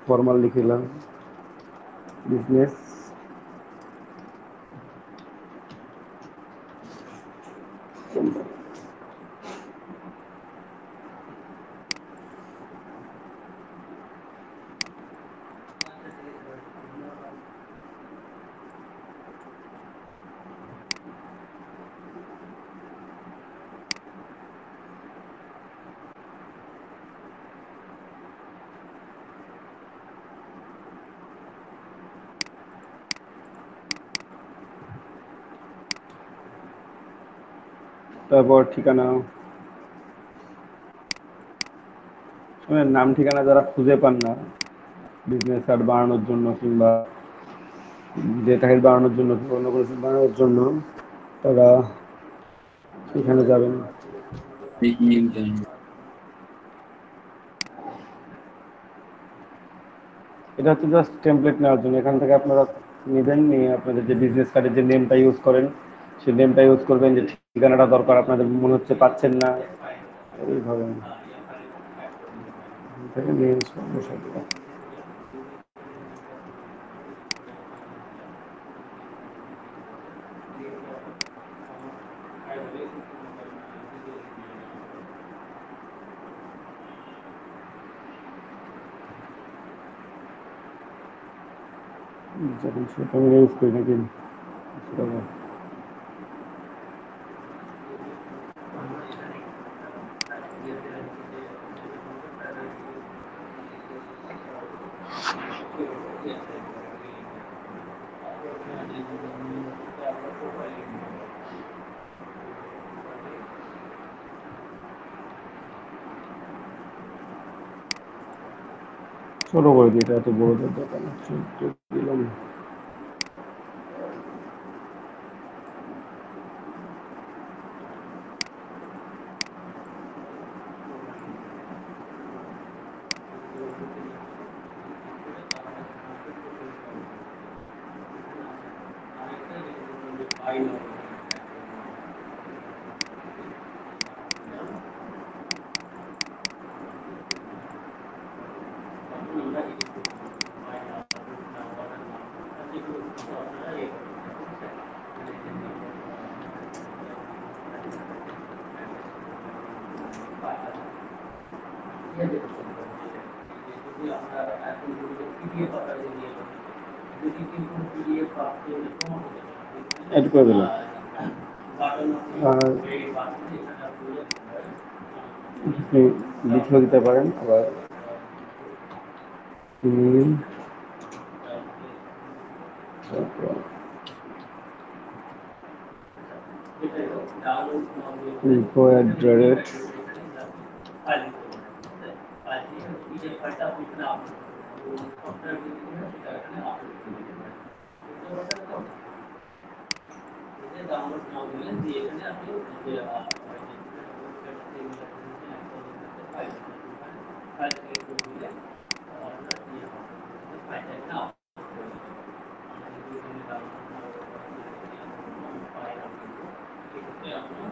ফর্মাল লিখিলাম, বিজনেস তারপর ঠিকানা। নাম ঠিকানা যারা খুঁজে পান না বিজনেস কার্ড বানানোর জন্য কিংবা ডেটা হেড বানানোর জন্য কিংবা অন্য কোনো কিছু বানানোর জন্য, তারা এখানে যাবেন। এটা হচ্ছে জাস্ট টেমপ্লেট নেওয়ার জন্য। এখান থেকে আপনারা নেবেন, নিয়ে আপনাদের যে বিজনেস কার্ডের যে নেমটা ইউজ করেন সেই নেমটা ইউজ করবেন। যে ঠিকানাটা দরকার আপনাদের মনে হচ্ছে পাচ্ছেন না, এইভাবে থেকে নিয়ে বসে দেবেন। যখন সেটা আমি ইউজ করি নাকি সেটা ছোট করে দিই, এটা এত বড় দরকার না, ছোট দিলাম। অ্যাড করে দিলাম। আর আপনি লিখেও দিতে পারেন, আবার info at the rate download নাও দিলেন দিয়ে এখানে আপনি যে ফাইল থেকে করে দিলে আপনার ইয়ে হবে ফাইলটা এখানে আপলোড করে দিবেন আমরা যদি এখানে ডাউনলোড নাও ফাইল এক্ষেত্রে আপনার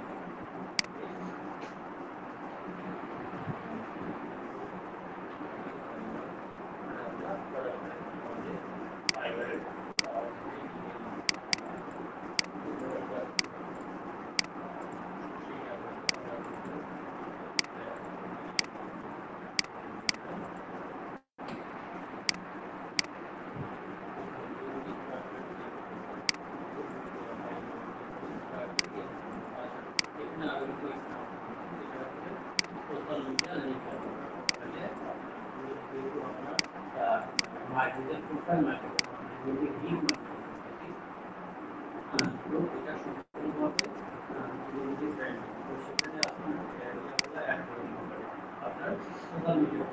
marketing profile marketing link marketing এটা সম্পূর্ণভাবে যদি ব্র্যান্ড তো সেখানে আপনার এরিয়াগুলো অ্যাড করে দিতে পারেন আপনার সোশ্যাল মিডিয়া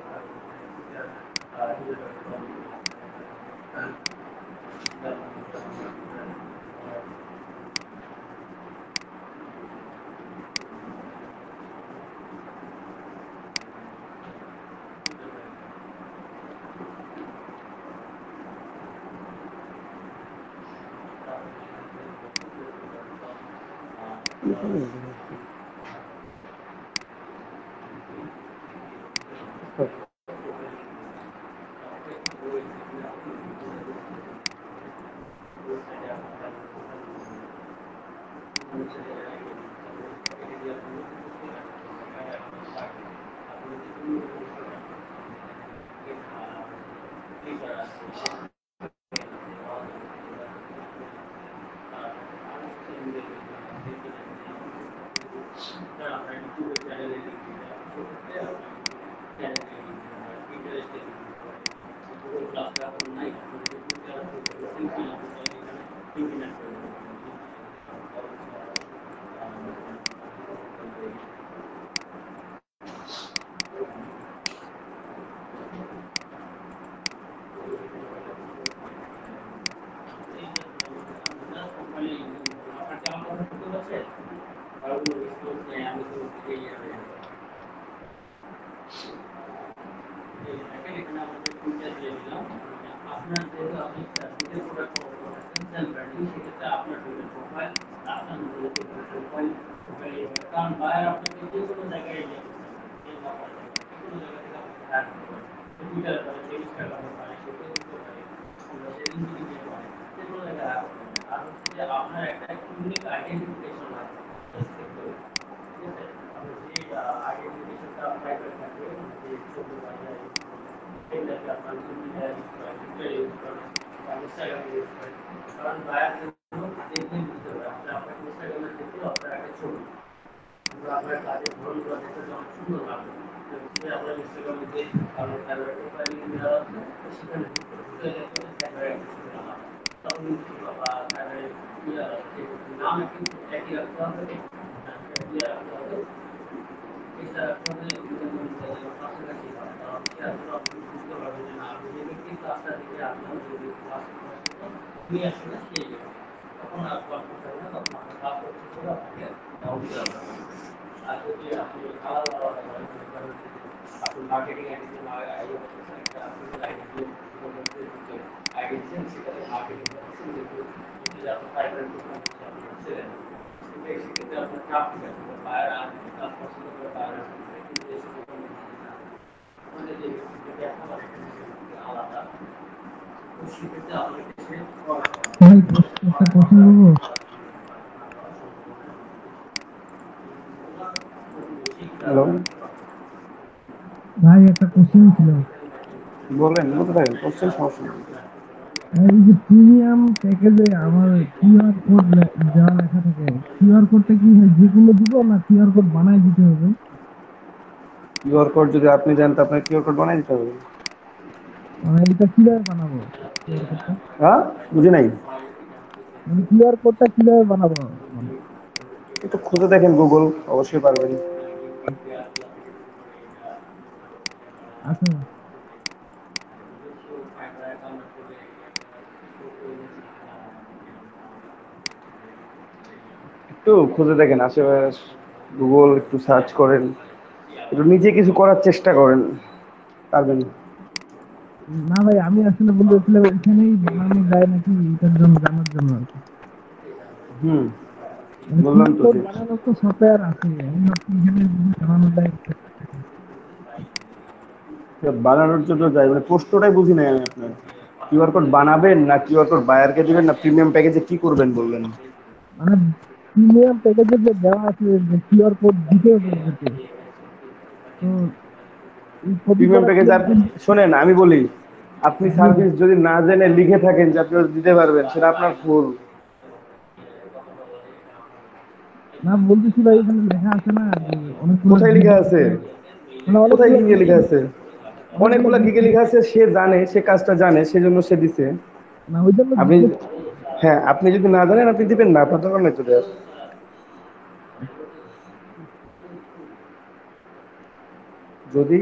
আপনার যেহেতু আপনি নিজের প্রোডাক্ট সেলফ ব্র্যান্ডিং সেক্ষেত্রে আপনার প্রোফাইল আপনার প্রোফাইল কারণ বায়ার আপনাকে যে কোনো জায়গায় নিয়ে কোনো জায়গা থেকে আপনি হায়ার করতে পারেন টুইটার পারে ইনস্টাগ্রাম পারে ফেসবুক পারে লিঙ্কডইন পারে যে কোনো জায়গায় হায়ার করতে পারেন আর হচ্ছে যে আপনার একটা ইউনিক আইডেন্টিফিকেশন আছে ঠিক আছে আপনার যে আইডেন্টিফিকেশনটা প্রাইভেট থাকবে যে ছবি বাজার এগুলোকে আপনার টুইটার ইউজ করেন ইনস্টাগ্রাম ইউজ করেন কারণ বায়ার দেখলেই বুঝতে পারে আপনার ইনস্টাগ্রামে দেখলে আপনার একটা ছবি কিন্তু আপনার কাজের ধরনগুলো দেখতে অনেক সুন্দর লাগবে আপনার ইনস্টাগ্রামে যে আপনার ক্যামেরা প্রোফাইলিং দেওয়া আছে সেখানে বুঝতে দেখতে ক্যামেরা তখন বা ক্যামেরা নাম কিন্তু একই রাখতে হবে রাখতে হবে এছাড়া কাছাকাছি আপনি বুঝতে পারবেন যে না আপনি যে ব্যক্তি কাজটা থেকে আপনার যদি নিয়ে আসে না সেই তখন আর করতে হবে না তখন আপনার কাজ করতে হবে আপনাকে দিতে হবে আর যদি আপনি আলাদা আলাদা আপনি মার্কেটিং আইডি করতেছেন একটা আপনি আইডি দিচ্ছেন সেটাতে মার্কেটিং করতেছেন যদি আপনার পাইপলাইন ছিলেন সেক্ষেত্রে আপনার চাপ ঠিক আছে বায়ার আর কাজ পছন্দ করে বায়ার আলাদা সেক্ষেত্রে আপনার একটা কথা বলবো হ্যালো ভাই একটা কোশ্চেন ছিল বলেন বলতে পারেন কোশ্চেন সমস্যা নেই এই যে প্রিমিয়াম প্যাকেজে আমার কিউআর কোড দেওয়া লেখা থাকে কিউআর কোডটা কি হয় যেগুলো দিব না কিউআর কোড বানাই দিতে হবে কিউআর কোড যদি আপনি জানেন তো আপনার কিউআর কোড বানাই দিতে হবে মানে এটা কিভাবে বানাবো কিউআর কোডটা হ্যাঁ বুঝি নাই মানে কিউআর কোডটা কিভাবে বানাবো মানে একটু খুঁজে দেখেন গুগল, অবশ্যই পারবেন। আচ্ছা একটু খুঁজে দেখেন আশেপাশে, গুগল একটু সার্চ করেন, একটু নিজে কিছু করার চেষ্টা করেন, পারবেন। না ভাই, আমি আসলে বলতেছিলাম এখানেই বানানো যায় নাকি এটার জন্য জানার জন্য আর কি। হুম, মানে বললাম কিউআর তো কোড যে বানানোর তো সফটওয়্যার আছে, আমি ভাবছি এখানে যদি বানানো যায়। বানানোর জন্য যাই, মানে প্রশ্নটাই বুঝি নাই আমি আপনার। কিউআর কোড বানাবেন না কিউআর কোড বায়ারকে দিবেন না প্রিমিয়াম প্যাকেজে কি করবেন বললেন? মানে প্রিমিয়াম প্যাকেজে যে দেওয়া আছে যে কিউআর কোড দিতে হবে ওদেরকে, তো এই কপি প্রিমিয়াম করার প্যাকেজ আর শোনেন আমি বলি, আপনি সার্ভিস যদি না জেনে লিখে থাকেন যে আপনি ওটা দিতে পারবেন, সেটা আপনার ভুল। না বলতেছি ভাই, এখানে লেখা আছে না যে অনেকগুলো কোথায় লেখা গিগে, আছে? মানে কোথায় অনেকগুলো গিগে গিগে, লেখা আছে? অনেকগুলো অনেকগুলা গিগে গিগে লেখা আছে, সে জানে, সে কাজটা জানে, সেজন্য সে দিছে। না ওই জন্য আপনি, জিজ্ঞেস। হ্যাঁ আপনি যদি না জানেন আপনি দিবেন না, আপনার দরকার নাই তো দেওয়ার। যদি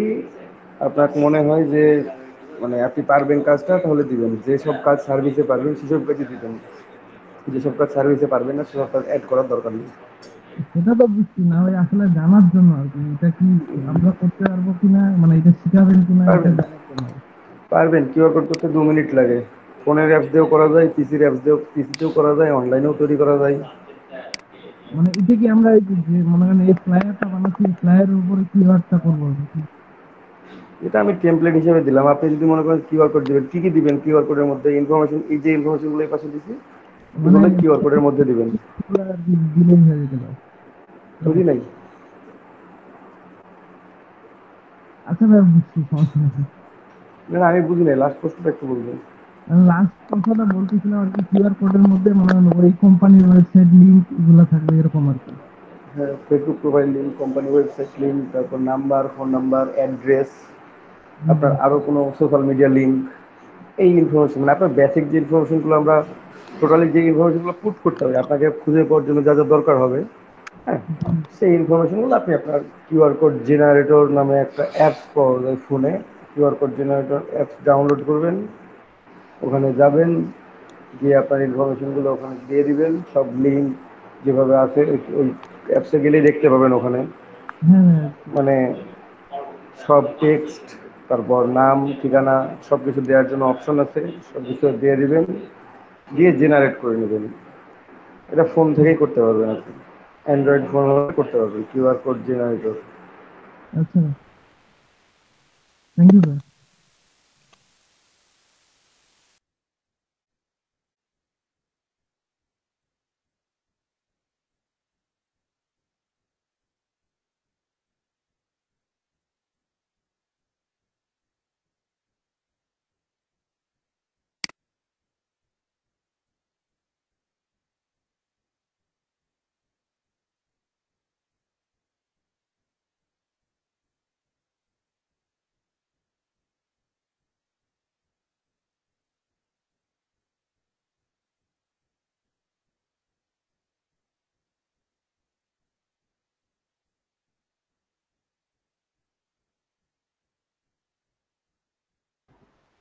আপনার মনে হয় যে মানে আপনি পারবেন কাজটা, তাহলে দিবেন। যেসব কাজ সার্ভিসে পারবেন সেসব কাজই দিবেন, যেসব কাজ সার্ভিসে পারবেন না সেসব কাজ অ্যাড করার দরকার নেই। সেটা তো বুঝছি না ভাই, আসলে জানার জন্য আর কি, এটা কি আমরা করতে পারবো কিনা, মানে এটা শিখাবেন কিনা এটা পারবেন, জানার জন্য। পারবেন। কিউআর কোড করতে 2 মিনিট লাগে। ফোনের অ্যাপস দিয়েও করা যায়, পিসির অ্যাপস দিয়েও, পিসিতেও করা যায়, অনলাইনেও তৈরি করা যায়। মানে এটা কি আমরা এই যে মনে করেন এই ফ্লায়ারটা বানাচ্ছি, ফ্লায়ারের উপরে কিওয়ার্ডটা করবো নাকি? এটা আমি টেমপ্লেট হিসেবে দিলাম। আপনি যদি মনে করেন কিউআর কোড দিবেন, কি কি দিবেন কিউআর কোডের মধ্যে? ইনফরমেশন, এই যে ইনফরমেশনগুলো এই পাশে দিচ্ছি মানে এগুলো কিউআর কোডের মধ্যে দিবেন। আর কি দিলেই হয়ে যেতে পারে বুঝি এরকম। নাই? আচ্ছা ভাই, বুঝছি, সমস্যা নেই। না না, আমি বুঝি নাই, লাস্ট প্রশ্নটা একটু বলবেন। আমি লাস্ট কথাটা বলতেছিলাম আর কি, কিউআর কোডের মধ্যে মনে হয় ওই কোম্পানির ওয়েবসাইট লিংক এগুলো থাকবে এরকম আর কি। হ্যাঁ, Facebook profile link, company website link, তারপর নাম্বার, ফোন নাম্বার, অ্যাড্রেস, আপনার আরও কোনো সোশ্যাল মিডিয়া লিঙ্ক, এই ইনফরমেশন, মানে আপনার বেসিক যে ইনফরমেশনগুলো আমরা টোটালি যে ইনফরমেশনগুলো পুট করতে হবে আপনাকে খুঁজে পাওয়ার জন্য যা যা দরকার হবে, হ্যাঁ, সেই ইনফরমেশনগুলো আপনি আপনার কিউআর কোড জেনারেটর নামে একটা অ্যাপস পাওয়া যায় ফোনে। QR code generator apps download করবেন, ওখানে যাবেন, গিয়ে আপনার ইনফরমেশনগুলো ওখানে দিয়ে দিবেন, সব লিঙ্ক যেভাবে আছে ওই অ্যাপসে গেলেই দেখতে পাবেন। ওখানে হ্যাঁ হ্যাঁ। মানে সব টেক্সট, তারপর নাম, ঠিকানা, সব কিছু দেওয়ার জন্য অপশন আছে, সব কিছু দিয়ে দিবেন, দিয়ে জেনারেট করে নেবেন। এটা ফোন থেকেই করতে পারবেন আপনি, অ্যান্ড্রয়েড ফোন করতে পারবেন কিউআর কোড জেনারেটর। আচ্ছা, থ্যাংক ইউ ভাই।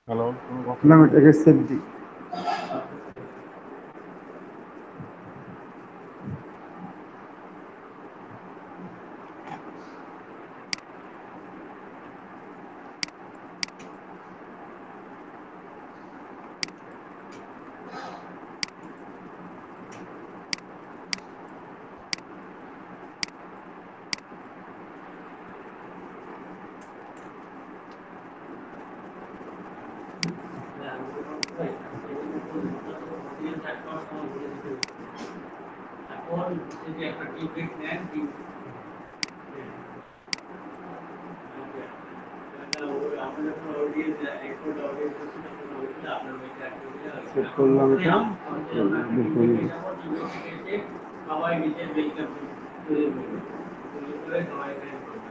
হ্যালো, কোনো কথা না, বলবো? এটাকে সেভ দিই। এখন যদি একটা টিকিট নেন, আমরা যখন অডিয়েন্স এক্সপোর্ট অডিয়েন্স আপনার সেভ করলাম এটা, বের করে নিলাম। সবাই নিজের বেলটা তৈরি করবে, তৈরি করে সবাই এখানে করবে।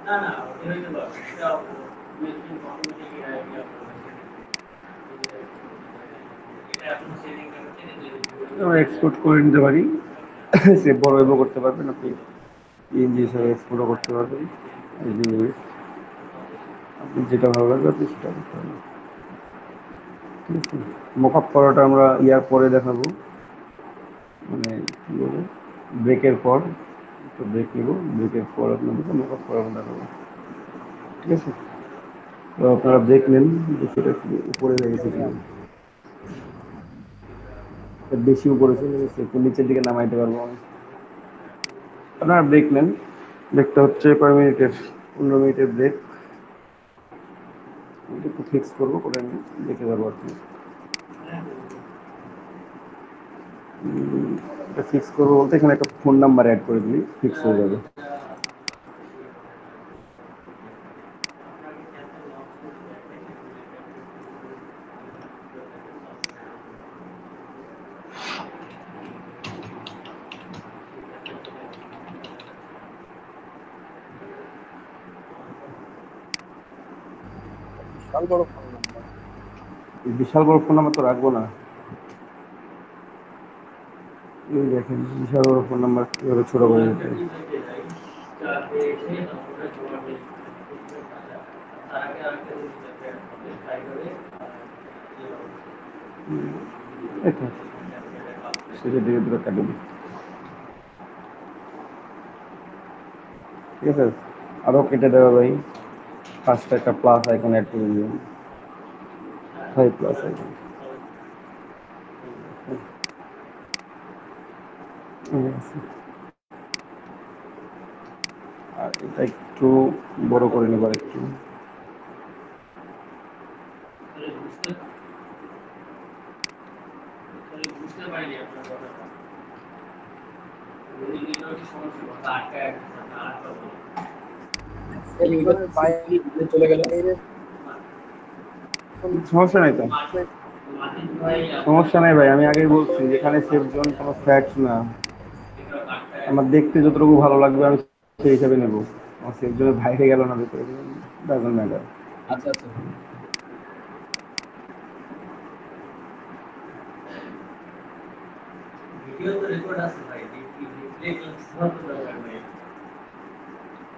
না না, ওটা হইতে পারবে, মেশিন অটোমেটিক আইডিয়া এটা এখন সেটিং করতে আমরা এক্সপোর্ট করে নিতে পারি, সে বড় হইব করতে পারবেন আপনি, পিএনজি হিসাবে এক্সপোর্টও করতে পারবেন। আপনি যেটা ভালো লাগবে আপনি সেটা করতে পারবেন। ঠিক আছে, মকআপ করাটা আমরা ইয়ার পরে দেখাবো, মানে কি বলে ব্রেকের পর, তো ব্রেক নেব, ব্রেকের পর আপনাদেরকে মকআপ করা দেখাবো। ঠিক আছে, তো আপনারা ব্রেক নেন, সেটা উপরে হয়ে গেছে কিনা, বেশি উপরে চলে গেছে, একটু নিচের দিকে নামাইতে পারবো আমি। আপনারা ব্রেক নেন, ব্রেকটা হচ্ছে কয় মিনিটের, 15 মিনিটের ব্রেক। একটু ফিক্স করবো, করে আমি দেখে যাবো আর কি। এটা ফিক্স করবো বলতে এখানে একটা ফোন নাম্বার অ্যাড করে দিই, ফিক্স হয়ে যাবে। বিশাল বড় ফোন নাম্বার। বিশাল বড় ফোন নাম্বার তো রাখবো না, এই দেখেন বিশাল বড় ফোন নাম্বার কিভাবে ছোট করে দিতে হয়। এটা সেটা দিয়ে দূরে কাটে দিই। ঠিক আছে, আরও কেটে দেওয়া ভাই, ফার্স্ট একটা প্লাস আইকন অ্যাড করে দিন, 5 প্লাস আইকন। আর এটা একটু বড় করে নেবার একটু, বুঝতে পারিনি আপনার কথাটা। সমস্যা আটকায় চলে গেল। সমস্যা নাই তো, সমস্যা নাই ভাই, আমি আগেই বলছি যেখানে সেফ জোন কোনো ফ্যাক্ট না, আমার দেখতে যতটুকু ভালো লাগবে আমি সেই হিসাবে নেব, আমার সেফ জোনের বাইরে গেল না ভেতরে, ডাজন্ট ম্যাটার। আচ্ছা আচ্ছা ভিডিও তো রেকর্ড আছে ভাই,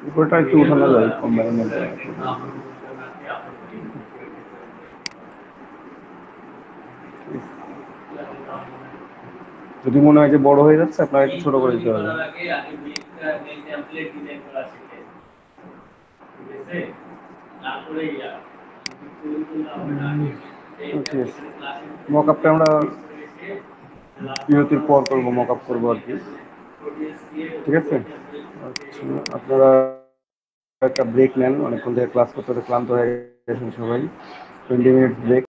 উপরটা একটু উঠানো যায় কম্বাইন। যদি মনে হয় যে বড় হয়ে যাচ্ছে আপনারা একটু ছোট করে দিতে হবে। মকআপটা আমরা বিরতির পর করবো, মকআপ করবো আর কি। ঠিক আছে, আচ্ছা আপনারা একটা ব্রেক নেন, অনেকক্ষণ থেকে ক্লাস করতে ক্লান্ত হয়ে গেছেন সবাই, 20 মিনিট ব্রেক।